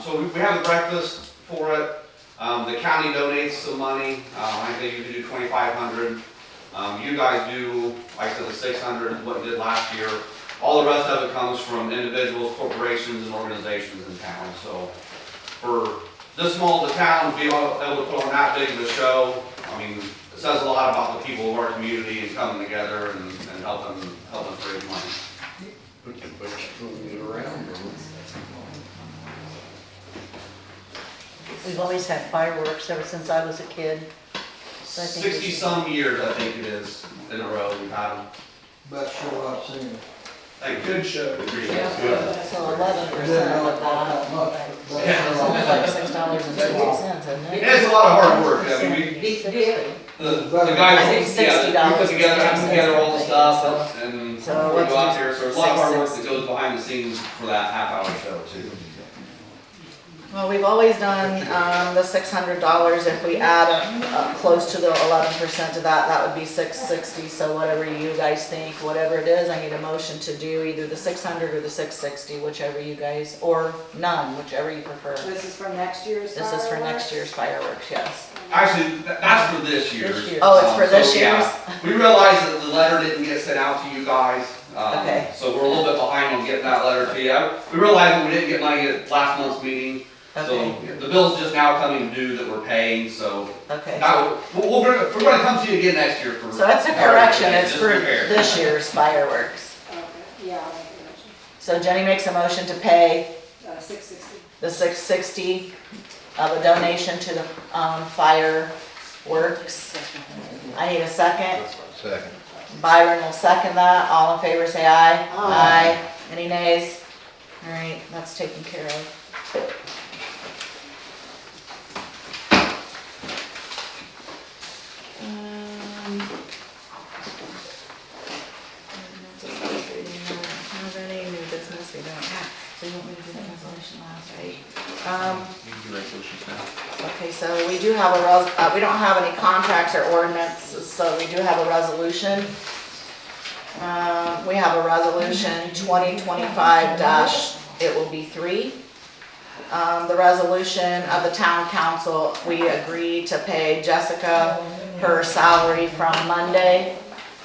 so we have the breakfast for it. The county donates some money, I think you could do 2,500. You guys do, like I said, the 600, what you did last year. All the rest of it comes from individuals, corporations, and organizations in town. So for this small of a town to be able to put on that big of a show, I mean, it says a lot about the people of our community and coming together and helping raise money. Put the books moving around. we've always had fireworks ever since I was a kid. So I think we should- 60-some years, I think it is, in a row we've had them. Best show I've seen. Thank you. Good show. So 11% of that, it's only like $6.60, isn't And it? it's a lot of hard work, I mean, the I guys, think yeah, we put together, all the $60 stuff, so- and we so go let's out do there, so there's a lot of hard work that 660. goes behind the scenes for that half-hour show too. Well, we've always done, the $600, if we add close to the 11% to that, that would be $660, so whatever you guys think, whatever it is, I need a motion to do either the 600 or the 660, whichever you guys, or none, whichever you prefer. This is for next year's This is for next fireworks? year's fireworks, yes. Actually, that's for this year's. This year's. Oh, it's for this So, yeah, year's? We realized that the letter didn't get sent out to you guys. Okay. So we're a little bit behind on getting that letter to you. We realized that we didn't get money at last month's meeting. So Okay, the bill's just now coming due that we're paying, so okay. now, we're gonna come to you again next year for. So that's a correction, it's Just for repair. this year's fireworks. Okay, yeah, I'll make a motion. So Jenny makes a motion to pay 660. the $660 of a donation to the fireworks. I need a second. Second. Byron will second that. All in favor, say aye. Aye. Any nays? All right, that's taken care of. Have any new business we don't have? So you want me to do the resolution last, right? You can do resolutions now. Okay, so we do have we don't have any contracts or ordinances, so we do have a resolution. We have a resolution 2025 it will be 3. The resolution of the town council, we agreed to pay Jessica her salary from Monday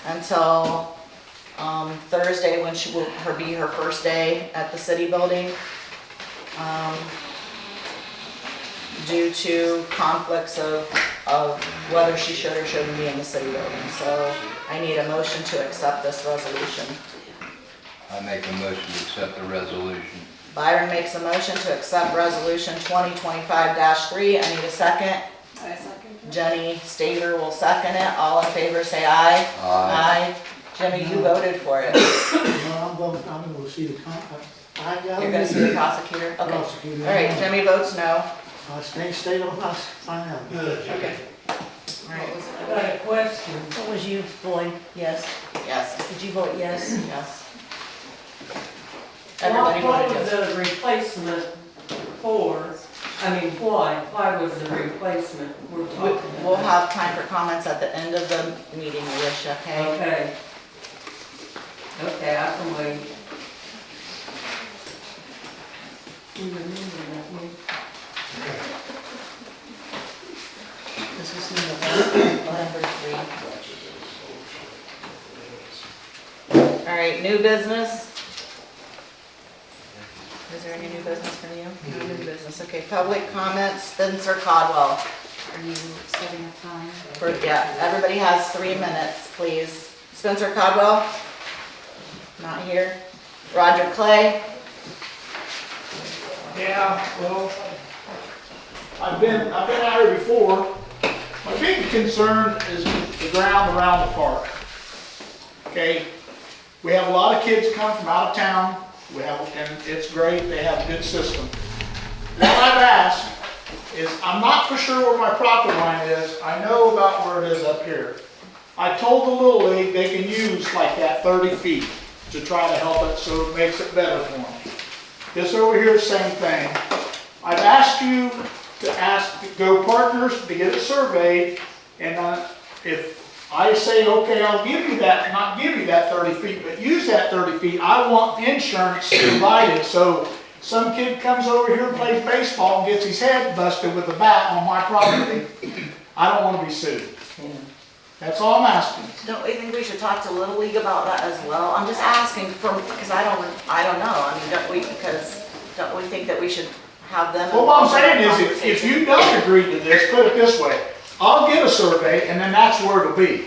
until Thursday, when she will be her first day at the city building. Due to conflicts of whether she should or shouldn't be in the city building. So I need a motion to accept this resolution. I make a motion to accept the resolution. Byron makes a motion to accept resolution 2025-3. I need a second. I second. Jenny Staver will second it. All in favor, say aye. Aye. Jimmy, you voted for it. No, I'm gonna see the You're gonna see the prosecutor? Okay. prosecutor. All right, Jimmy votes no. Stay on, I'll find out. Okay. All right. I got a question. What was you, Floyd? Yes. Yes, Did you vote yes? yes. Everybody What voted was yes. the replacement for? I mean, why was the replacement we're talking about? We'll have time for comments at the end of the meeting, Alicia, okay? Okay. Okay, I can wait. You remember that one? This is November 3. All right, new business. Is there any new business for you? No new business, okay. Public comments, Spencer Codwell. Are you setting a time? Yeah, everybody has 3 minutes, please. Spencer Codwell? Not here. Roger Clay? Yeah, well, I've been out here before. My big concern is the ground around the park. Okay, we have a lot of kids come from out of town. And it's great, they have a good system. What I've asked is, I'm not for sure where my property line is. I know about where it is up here. I told the Little League they can use like that 30 feet to try to help it so it makes it better for them. This over here is the same thing. I've asked you to go partners to get it surveyed, and if I say, okay, I'll give you that, not give you that 30 feet, but use that 30 feet, I want insurance provided, so some kid comes over here and plays baseball and gets his head busted with a bat on my property, I don't want to be sued. That's all I'm asking. Don't we think we should talk to Little League about that as well? I'm just asking because I don't know. I mean, don't we think that we should have them? Well, what I'm saying involved in is, the if you don't agree to this, put it this way, I'll get a survey, and then that's where it'll be.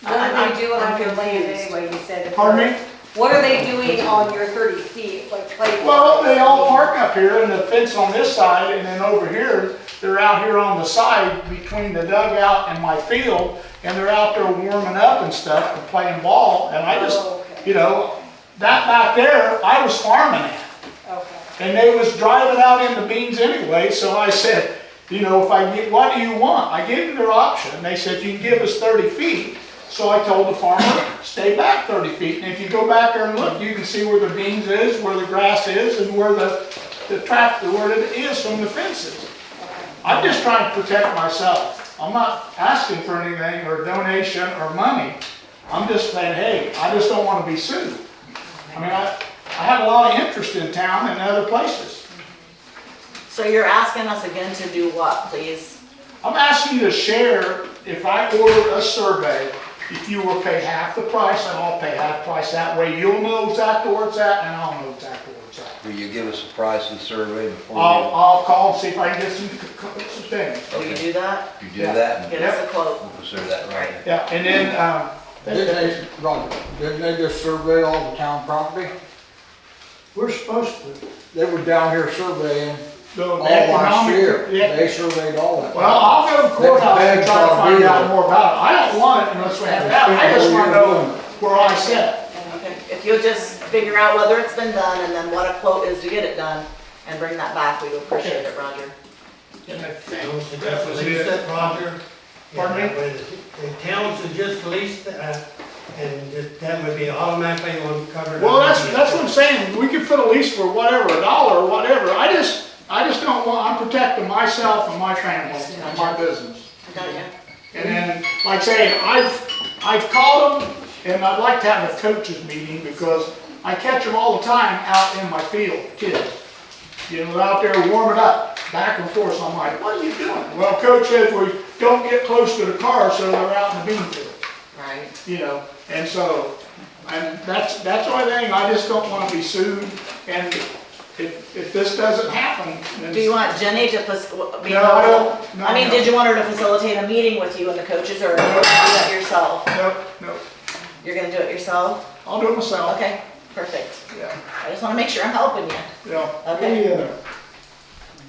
What do we do on I'm your land confused. anyway, you said? Pardon me? What are they doing on your 30 feet, like playing? Well, they all park up here and the fence on this side, and then over here, they're out here on the side between the dugout and my field, and they're out there warming up and stuff and playing ball, and I just, you know, that back there, I was farming at. Okay. And they was driving out in the beans anyway, so I said, you know, if I get, what do you want? I gave them their option. They said, you can give us 30 feet. So I told the farmer, stay back 30 feet. And if you go back there and look, you can see where the beans is, where the grass is, and where the tractor, where it is from the fences. I'm just trying to protect myself. I'm not asking for anything or donation or money. I'm just saying, hey, I just don't want to be sued. I mean, I have a lot of interest in town and other places. So you're asking us again to do what, please? I'm asking you to share, if I order a survey, if you will pay half the price, and I'll pay half price. That way you'll know exactly where it's at, and I'll know exactly where it's at. Will you give us a price of the survey before I'll call and see if I can get some things. Will you do that? you do that? Get us a quote. We'll consider that right. Yeah, and then, Didn't they just survey all the town property? We're supposed to. They were down here surveying the all last year. yeah. They surveyed all that. Well, I'll go to the courthouse and try to find out more about it. I don't want it unless we have that. I just want to know where I sit. Okay, if you'll just figure out whether it's been done and then what a quote is to get it done and bring that back, we would appreciate it, Roger. Lease that, Roger. Pardon me? The town should just lease that, and that would be automatically on covered. Well, that's what I'm saying. We could put a lease for whatever, $1 or whatever. I just don't want, I'm protecting myself and my family and my business. I got you. And then, like I say, I've called them, and I'd like to have a coaches meeting because I catch them all the time out in my field, kids. You know, out there warming up, back and forth. So I'm like, what are you doing? Well, coach says we don't get close to the car, so they're out in the bean field. Right. You know, and so, and that's the only thing. I just don't want to be sued. And if this doesn't happen, then Do you want Jenny to be No, I don't. No, I mean, no. did you want her to facilitate a meeting with you and the coaches, or are you gonna do that yourself? Nope. You're gonna do it yourself? I'll do it myself. Okay, perfect. Yeah. I just wanna make sure I'm helping you. Yeah. Okay.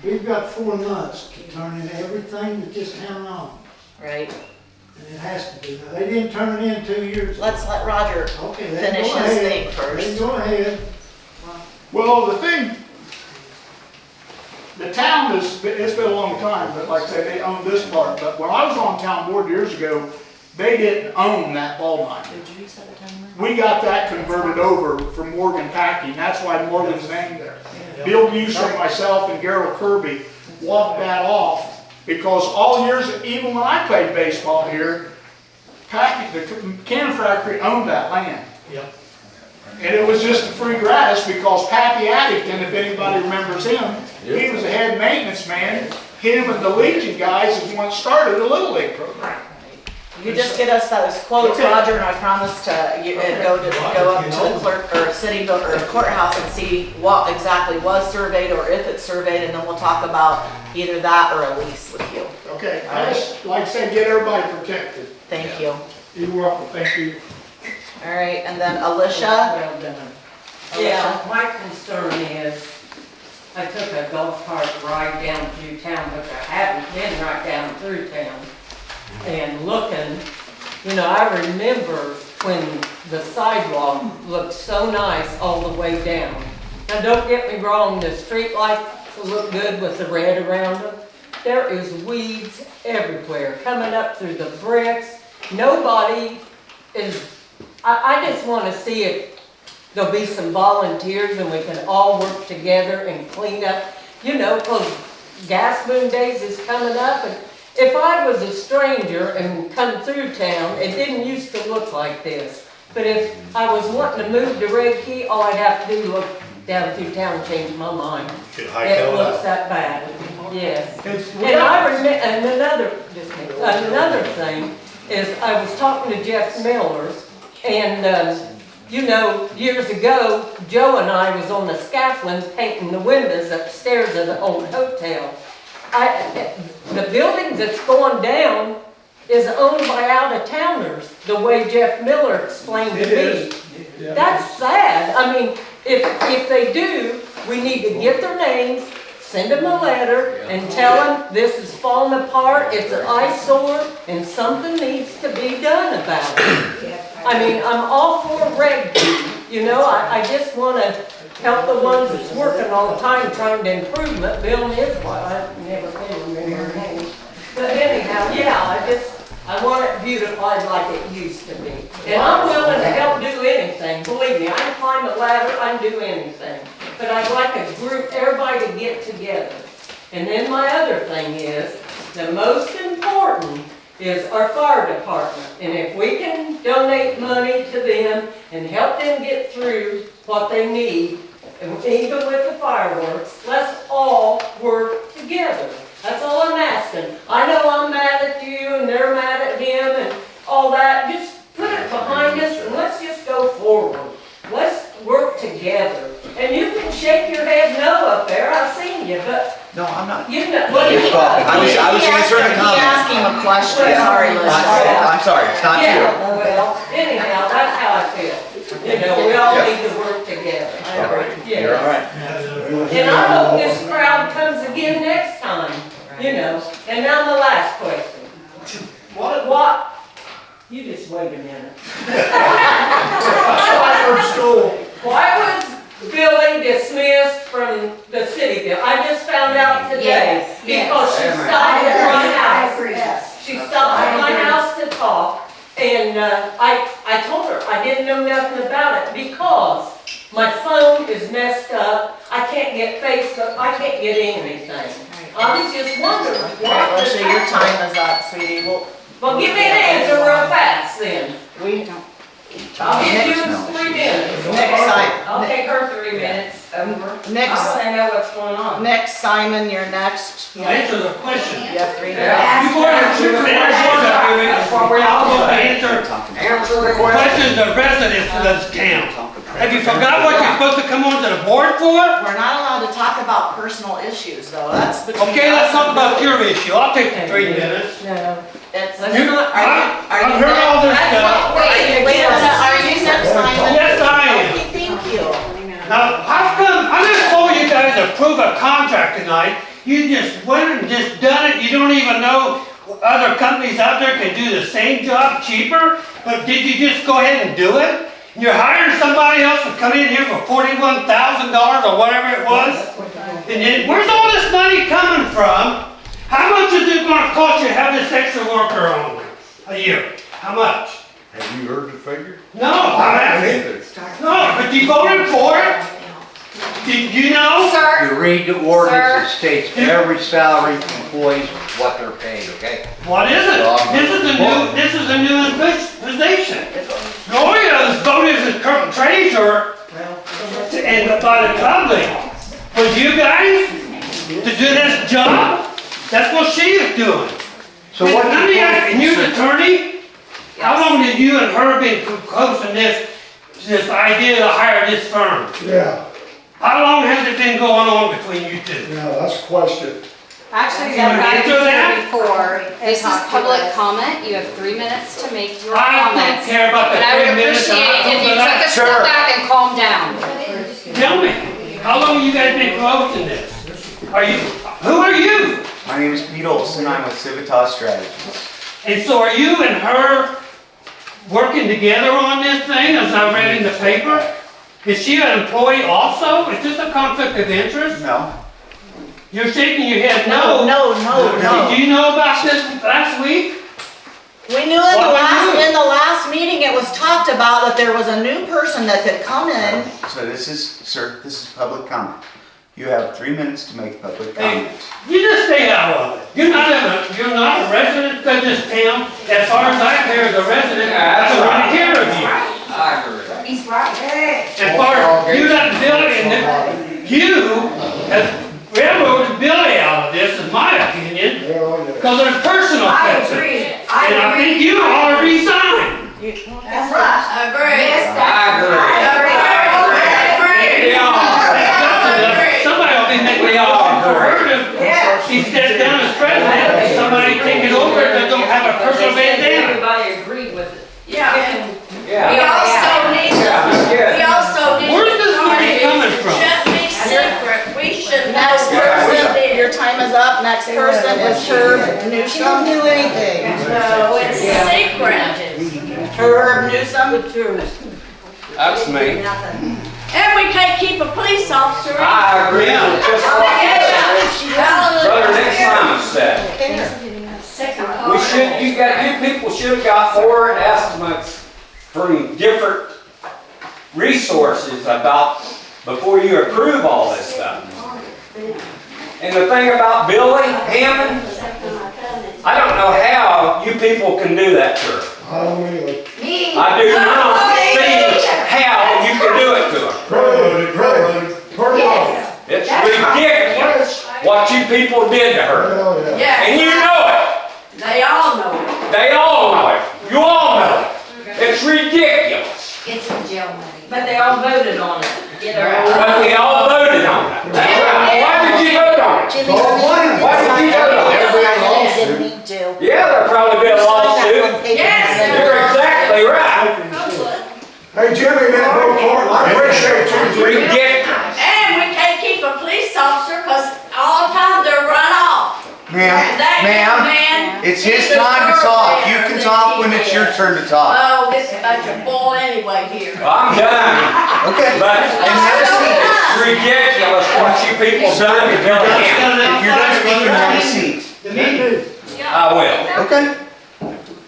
We've got 4 months to turn in everything that this town owns. Right. And it has to be. Now, they didn't turn it in 2 years ago. Let's let Roger Okay, then finish go his ahead. thing first. Then go ahead. Well, the thing, the town it's been a long time, but like I say, they own this part. But when I was on town board years ago, they didn't own that ball mine. Did you set a timer? We got that converted over from Morgan Packing. That's why Morgan's name there. Bill Busser, myself, and Gerald Kirby walked that off because all years, even when I played baseball here, the can factory owned that land. Yep. And it was just free gratis because Pappy Addington, if anybody remembers him, he was the head maintenance man. Him and the Legion guys is what started the Little League program. You just get us those quotes, Okay. Roger, and I promise to go up to the clerk or city or courthouse and see what exactly was surveyed or if it's surveyed, and then we'll talk about either that or a lease with you. Okay, I just, like I said, get everybody protected. Thank you. You're welcome, thank you. All right, and then Alicia. Well done. Yeah, my concern is, I took a golf cart ride down through town, but I haven't been right down through town. And looking, you know, I remember when the sidewalk looked so nice all the way down. Now, don't get me wrong, the street lights look good with the red around them. There is weeds everywhere, coming up through the bricks. Nobody is, I just want to see if there'll be some volunteers and we can all work together and clean up, you know, because Gas Moon Days is coming up, and if I was a stranger and come through town, it didn't used to look like this. But if I was wanting to move to Redkey, all I'd have to do is look down through town and change my mind. It looks that bad, yes. And I remember, and another thing is I was talking to Jeff Miller, and you know, years ago, Joe and I was on the scaffolding painting the windows upstairs of the old hotel. The building that's going down, is owned by out-of-towners, the way Jeff Miller explained to It me. is. Yeah. That's sad. I mean, if they do, we need to get their names, send them a letter, and tell them this is falling apart, it's an eyesore, and something needs to be done about it. I mean, I'm all for Redkey, you know, I just want to help the ones that's working all the time trying to improvement. Bill and his wife, I never can remember her name. But anyhow, yeah, I want it beautified like it used to be. And I'm willing to help do anything, believe me, I can climb a ladder, I can do anything. But I'd like a group, everybody to get together. And then my other thing is, the most important is our fire department. And if we can donate money to them and help them get through what they need, and even with the fireworks, let's all work together. That's all I'm asking. I know I'm mad at you and they're mad at him and all that. Just put it behind us and let's just go forward. Let's work together. And you can shake your head no up there, I've seen you, but No, I'm not. you know, what do you? I was answering a He comment. asked him a question, sorry, Liz. I'm sorry, it's not you. Yeah, well, anyhow, that's how I feel. You know, we all need to work together. I agree. Yeah. You're all right. And I hope this crowd comes again next time, you know. And now the last question. What? You just wait a minute. Why was Billy dismissed from the city bill? I just found out today. Yes, Because she yes. stopped at my house. Yes. She stopped at my house to talk, and I told her I didn't know nothing about it because my phone is messed up. I can't get Facebook, I can't get anything. I was just wondering. All right, Alicia, your time is up, sweetie. Well, give me an answer real fast then. We don't. I'll give you 3 minutes. Next, I'll take her 3 minutes. Next. I know what's going on. Next, Simon, you're next. Answer the question. You have 3 minutes. You want to answer the questions of residents of this town. Have you forgot what you're supposed to come onto the board for? We're not allowed to talk about personal issues, though. That's between. Okay, let's us talk and about Billy. your issue. I'll take the 3 minutes. No. It's. You know, Are you I've heard all this That's stuff. not waiting. Wait a minute, are you next, Simon? Yes, I am. Okay, thank you. Now, how come, I just told you guys to approve a contract tonight, you just went and just done it, you don't even know other companies out there can do the same job cheaper, but did you just go ahead and do it? You're hiring somebody else to come in here for $41,000 or whatever it was? And then, where's all this money coming from? How much is it gonna cost you to have this extra worker on a year? How much? Have you heard the figure? No, I'm asking. No, but you voted for it? Did you know? You read the ordinance, it states every salaried employee's what they're paid, okay? What is it? This is a new position. Gloria is voted as a current treasurer and by the public. For you guys to do this job, that's what she is doing. So what And let me ask you, attorney, how long did you and her been close in this idea to hire this firm? Yeah, How long has it been going on between you two? yeah, that's a question. Actually, Can you that answer that? before. This is public comment, you have 3 minutes to make your I don't comments. care about the And I would 3 minutes. appreciate if you took a step back and calmed down. Tell me, how long you guys been close in this? Who are you? My name is Pete Olson, I'm with Civitas Strategies. And so are you and her working together on this thing, as I read in the paper? Is she an employee also? Is this a conflict of interest? No, You're shaking your head No, no. no. Did you know about this last week? We knew in the last meeting, it was talked about that there was a new person that could come in. so this is public comment. You have 3 minutes to make public Hey, comment. you just stay out of it. You're not a resident of this town. As far as I'm here as a resident, I don't want to hear of you. I agree. He's right. As far as you got Billy in it, you have railroaded Billy out of this, in my opinion, because there's personal I offenses. agree. And I think you ought to resign. That's right. I agree. Somebody will be making it all for her. She stepped down as president, and somebody take it over that don't have a personal next person is Herb Newsom. She didn't do anything. No, it's secret. Herb Newsom. That's me. Nothing. And we can't keep a police officer. I agree with just what Brother Nick Simon said. You people should have got more estimates from different resources about, before you approve all this stuff. And the thing about Billy Hammond, I don't know how you people can do that to her. I don't really. I do not see how you can do it to her. It's ridiculous what you people did to her. And you know it. They all know it. They all know it. You all know it. It's ridiculous. It's a jail money. But they all voted on it. Get her out. But we all voted on it. Why did you vote on it? Jimmy, Why did you vote on it? didn't need to. Yeah, there'll probably be a lawsuit. Yes. You're exactly right. Hey, Jimmy, that broke heart, I appreciate you, Jimmy. Ridiculous. And we can't keep a police officer because all the time they're run off. Ma'am, it's his time to talk. You can talk when it's your turn to talk. Oh, this is a bunch of bull anyway here. I'm done. Okay. But it's ridiculous what you people done to Billy Hammond. If you're done speaking, have a seat. I will. Okay.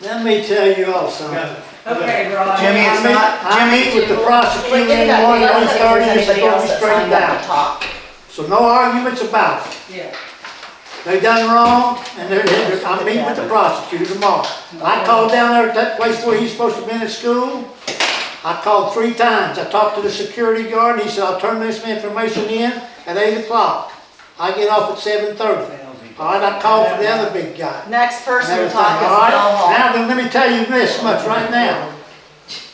Let me tell you all something. Okay, Roger. Jimmy, it's not, I meet with the prosecutor in the morning, 1:30, it's going to be straightened out. So no arguments about it. Yeah. They done wrong, and I'm meeting with the prosecutor tomorrow. I called down there at that place where he's supposed to have been at school. I called 3 times. I talked to the security guard, and he said, I'll turn this information in at 8 o'clock. I get off at 7:30. All right, I called for the other big guy. Next person to Everything, talk is all right? Bill Hall. Now then, let me tell you this much right now.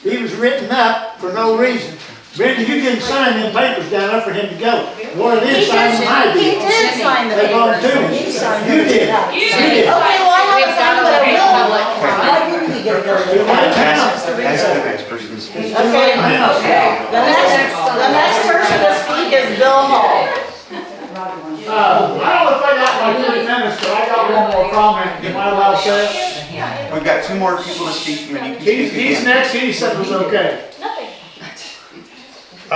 He was written up for no reason. Brenda, you didn't sign them papers down there for him to go. One of them signed them, I He did. did sign the They belong papers. to me. You did. You You did. did. Okay, well, I haven't signed but I will. Why didn't he get a go? That's the next person to speak. Okay, the next person to speak is Bill Hall. I don't know if I got my 3 minutes, but I got one more comment. Am I allowed to say it? We've got 2 more people to speak, and then you can speak He's again. next, he said it was okay. I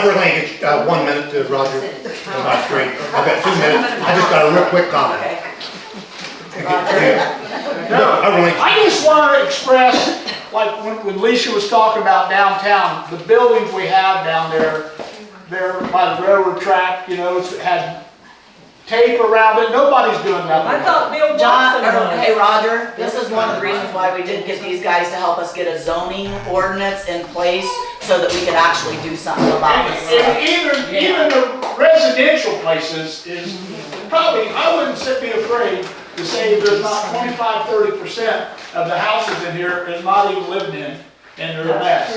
really think it's 1 minute to Roger, on my screen. I've got 2 minutes. I just got a real quick comment. No, I just want to express, like when Alicia was talking about downtown, the buildings we have down there by the railroad track, you know, it's had tape around it, nobody's doing nothing. I thought Bill John, Johnson was. hey Roger, this is one of the reasons why we did get these guys to help us get a zoning ordinance in place so that we could actually do something about this. And even the residential places is probably, I wouldn't be afraid to say there's not 25–30% of the houses in here is not even lived in, and they're a mess.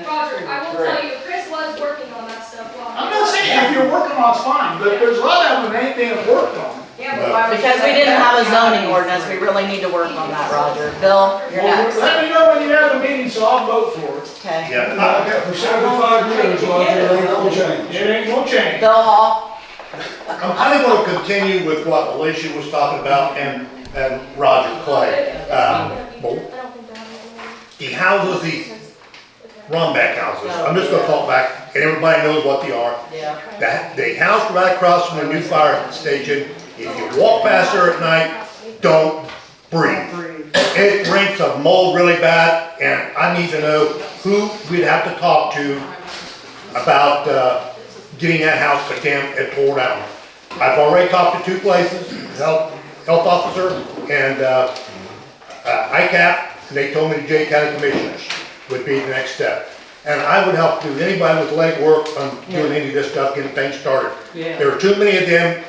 Roger, I will tell you, Chris was working on that stuff. I'm not saying if you're working on it's fine, but there's a lot of them that ain't being worked on. Yeah, but why would you Because we say didn't that? have a zoning ordinance, we really need to work on that, Roger. Bill, you're next. Let me know when you have the meeting, so I'll vote for it. Okay. Yeah. For 75 years, Roger, it ain't gonna change. It ain't gonna change. Bill Hall. I think we'll continue with what Alicia was talking about and Roger Clay. The houses, the run-back houses, I'm just gonna talk back, and everybody knows what they are. Yeah. The house right across from the new fire station, if you walk past there at night, don't breathe. It reeks of mold really bad, and I need to know who we'd have to talk to about getting that house condemned and tore down. I've already talked to 2 places, health officer and ICAP, and they told me the Jay County Commissioners would be the next step. And I would help do anybody with leg work on doing any of this stuff, getting things started. Yeah. There are too many of them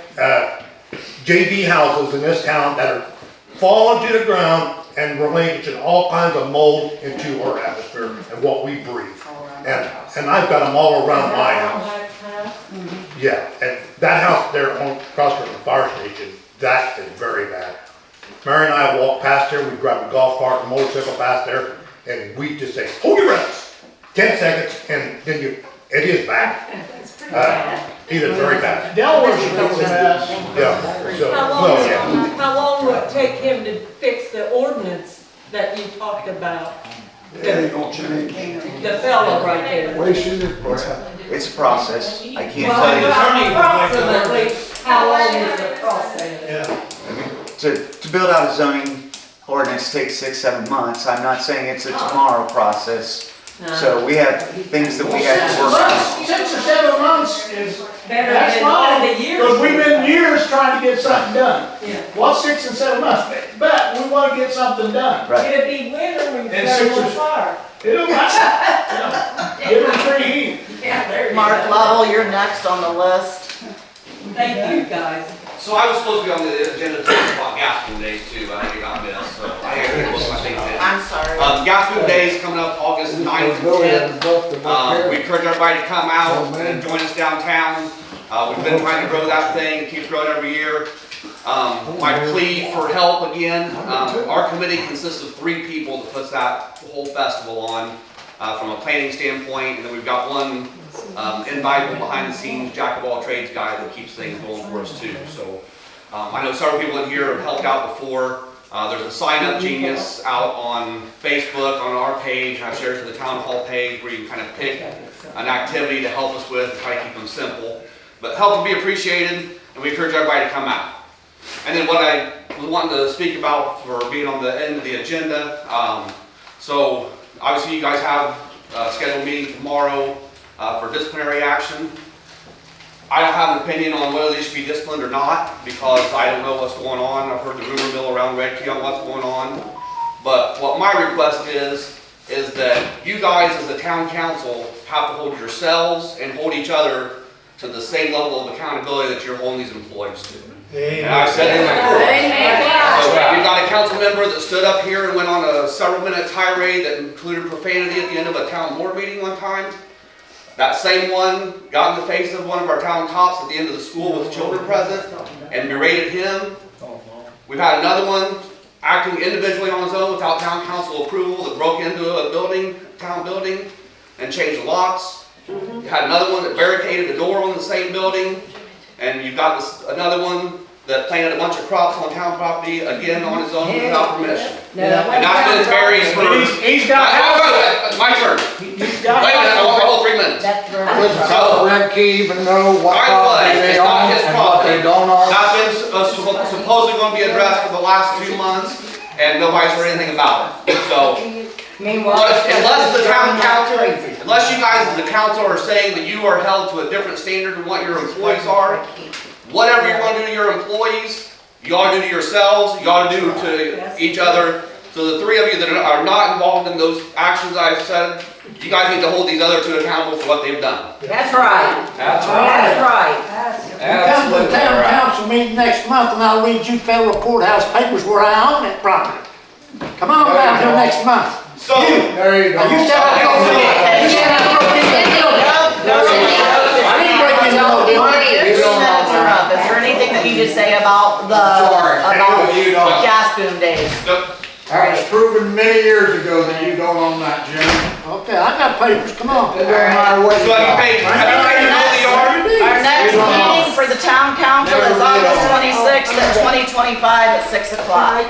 JV houses in this town that are falling to the ground and relinquishing all kinds of mold into our atmosphere and what we breathe. And I've got them all around my house. Yeah, and that house there on across from the fire station, that is very bad. Mary and I walk past there, we drive a golf cart and motorcycle past there, and we just say, hold your breath. 10 seconds, and then it is bad. He did very bad. Delaware's really fast. Yeah, so, How well, long, yeah. how long will it take him to fix the ordinance that you talked about? It ain't gonna change. The fellow right there. Wasting it. It's a process. I can't Well, tell you. approximately, how long is the process? To build out a zoning ordinance takes 6, 7 months. I'm not saying it's a tomorrow process. So we have things that we have to work on. 6 or 7 months is, Better that's than all fine, the years. because we've been years trying to get something done. Yeah. What's 6 and 7 months? But we wanna get something done. Right. It'd be winter when And you 6 go or- on fire. It'll matter. Give them free heat. Yeah, there you Mark go. Lovell, you're next on the list. Thank you, guys. So I was supposed to be on the agenda to talk about gas food days too, I think it got missed, so I gotta get most of my things in. I'm sorry. Gas food days coming up August 9th and 10th. We encourage everybody to come out and join us downtown. We've been trying to grow that thing, it keeps growing every year. My plea for help again, our committee consists of 3 people that puts that whole festival on, from a planning standpoint, and then we've got one invaluable behind the scenes jack of all trades guy that keeps things going for us too. So I know several people in here have helped out before. There's a sign up genius out on Facebook on our page, and I've shared it to the town hall page where you can kind of pick an activity to help us with and try to keep them simple. But help would be appreciated, and we encourage everybody to come out. And then what I was wanting to speak about for being on the end of the agenda, so obviously you guys have a scheduled meeting tomorrow for disciplinary action. I don't have an opinion on whether they should be disciplined or not, because I don't know what's going on. I've heard the rumor mill around Redkey on what's going on. But what my request is that you guys as the town council have to hold yourselves and hold each other to the same level of accountability that you're holding these employees to. And I've said it before. So you've got a council member that stood up here and went on a several-minute tirade that included profanity at the end of a town board meeting one time. That same one got in the face of one of our town cops at the end of the school with children present and berated him. We've had another one acting individually on his own without town council approval that broke into a building, town building, and changed the locks. You had another one that barricaded a door on the same building, and you've got another one that planted a bunch of crops on town property, again on his own without permission. And that's been buried for... He's got... My turn. He's got... Wait a minute, I want my whole 3 minutes. So Redkey even know what property they It's not own his and what they property. don't own? That's been supposedly going to be addressed for the last 2 months, and nobody's heard anything about it. So, unless the town council, unless you guys as the council are saying that you are held to a different standard than what your employees are, whatever you're going to do to your employees, you ought to do to yourselves, you ought to do to each other. So the 3 of you that are not involved in those actions I've said, you guys need to hold these other 2 accountable for what they've done. That's right. That's right. That's right. Come to the town council meeting next month and I'll read you federal courthouse papers where I own that property. Come on down here next month. So, There you go. You said I broke in the building. I didn't break into no building. 3 minutes are up. Is there anything that you need to say about about gas boom days? That was proven many years ago that you don't own that, Jim. Okay, I got papers, come on. It don't matter what so you have you got. paid your bill the yard? Our next meeting for the town council is August 26th at 2025 at 6 o'clock.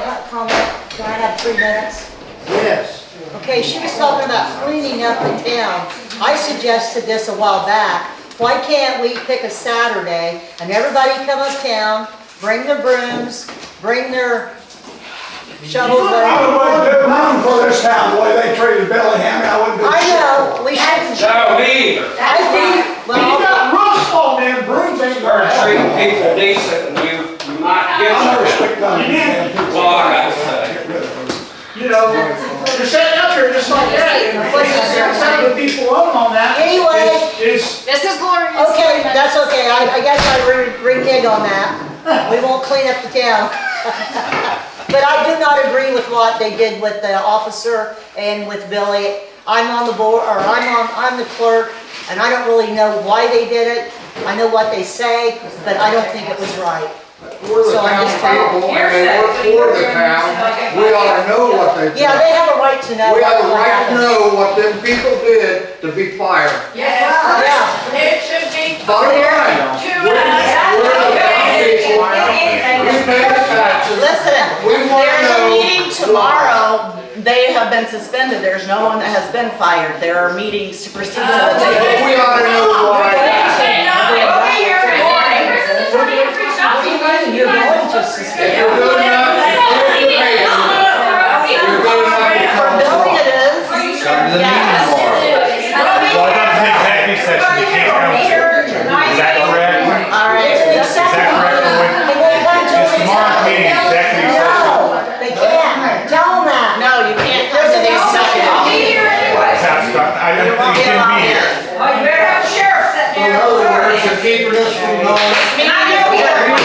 Can I have 3 minutes? Yes. Okay, she was talking about cleaning up the town. I suggested this a while back. Why can't we pick a Saturday and everybody come uptown, bring their brooms, bring their shovels? I would want to do room for this town, the way they treated Bellingham, I wouldn't do I shit. know, we shouldn't. No, me either. I think, When you got roofs on them, brooms ain't We're gonna treating help. people decent and you not get I never them. stick down in damn people. Well, I gotta say. You know, you're sitting up here just like that, and the places that some of the people on that Anyway. is This is glorious. okay, that's okay, I guess I renege on that. We won't clean up the town. But I do not agree with what they did with the officer and with Billy. I'm on the board, or I'm the clerk, and I don't really know why they did it. I know what they say, but I don't think it was right. We're the So I'm town just telling people and they work for the town. We ought to know what they did. Yeah, they have a right to know. We have a what right to happened. know what them people did to be fired. Yeah. It should be Bottom line, we pay the taxes. Listen, We want to there's a know. meeting tomorrow. They have been suspended. There's no one that has been fired. There are meetings to proceed to the table. We ought to know why. You're going to suspend. If you're good enough, you pay them. You're good enough. For Billy it is. Come to the meeting tomorrow. Well, that's an executive session, you can't come to. Is that correct? All right. Is that correct, Lloyd? Is tomorrow's meeting executive session? No, they can't. Tell them that. No, you can't come to these executive meetings. I don't think you can be here. In other words, you're keeping us from going. This meeting is adjourned.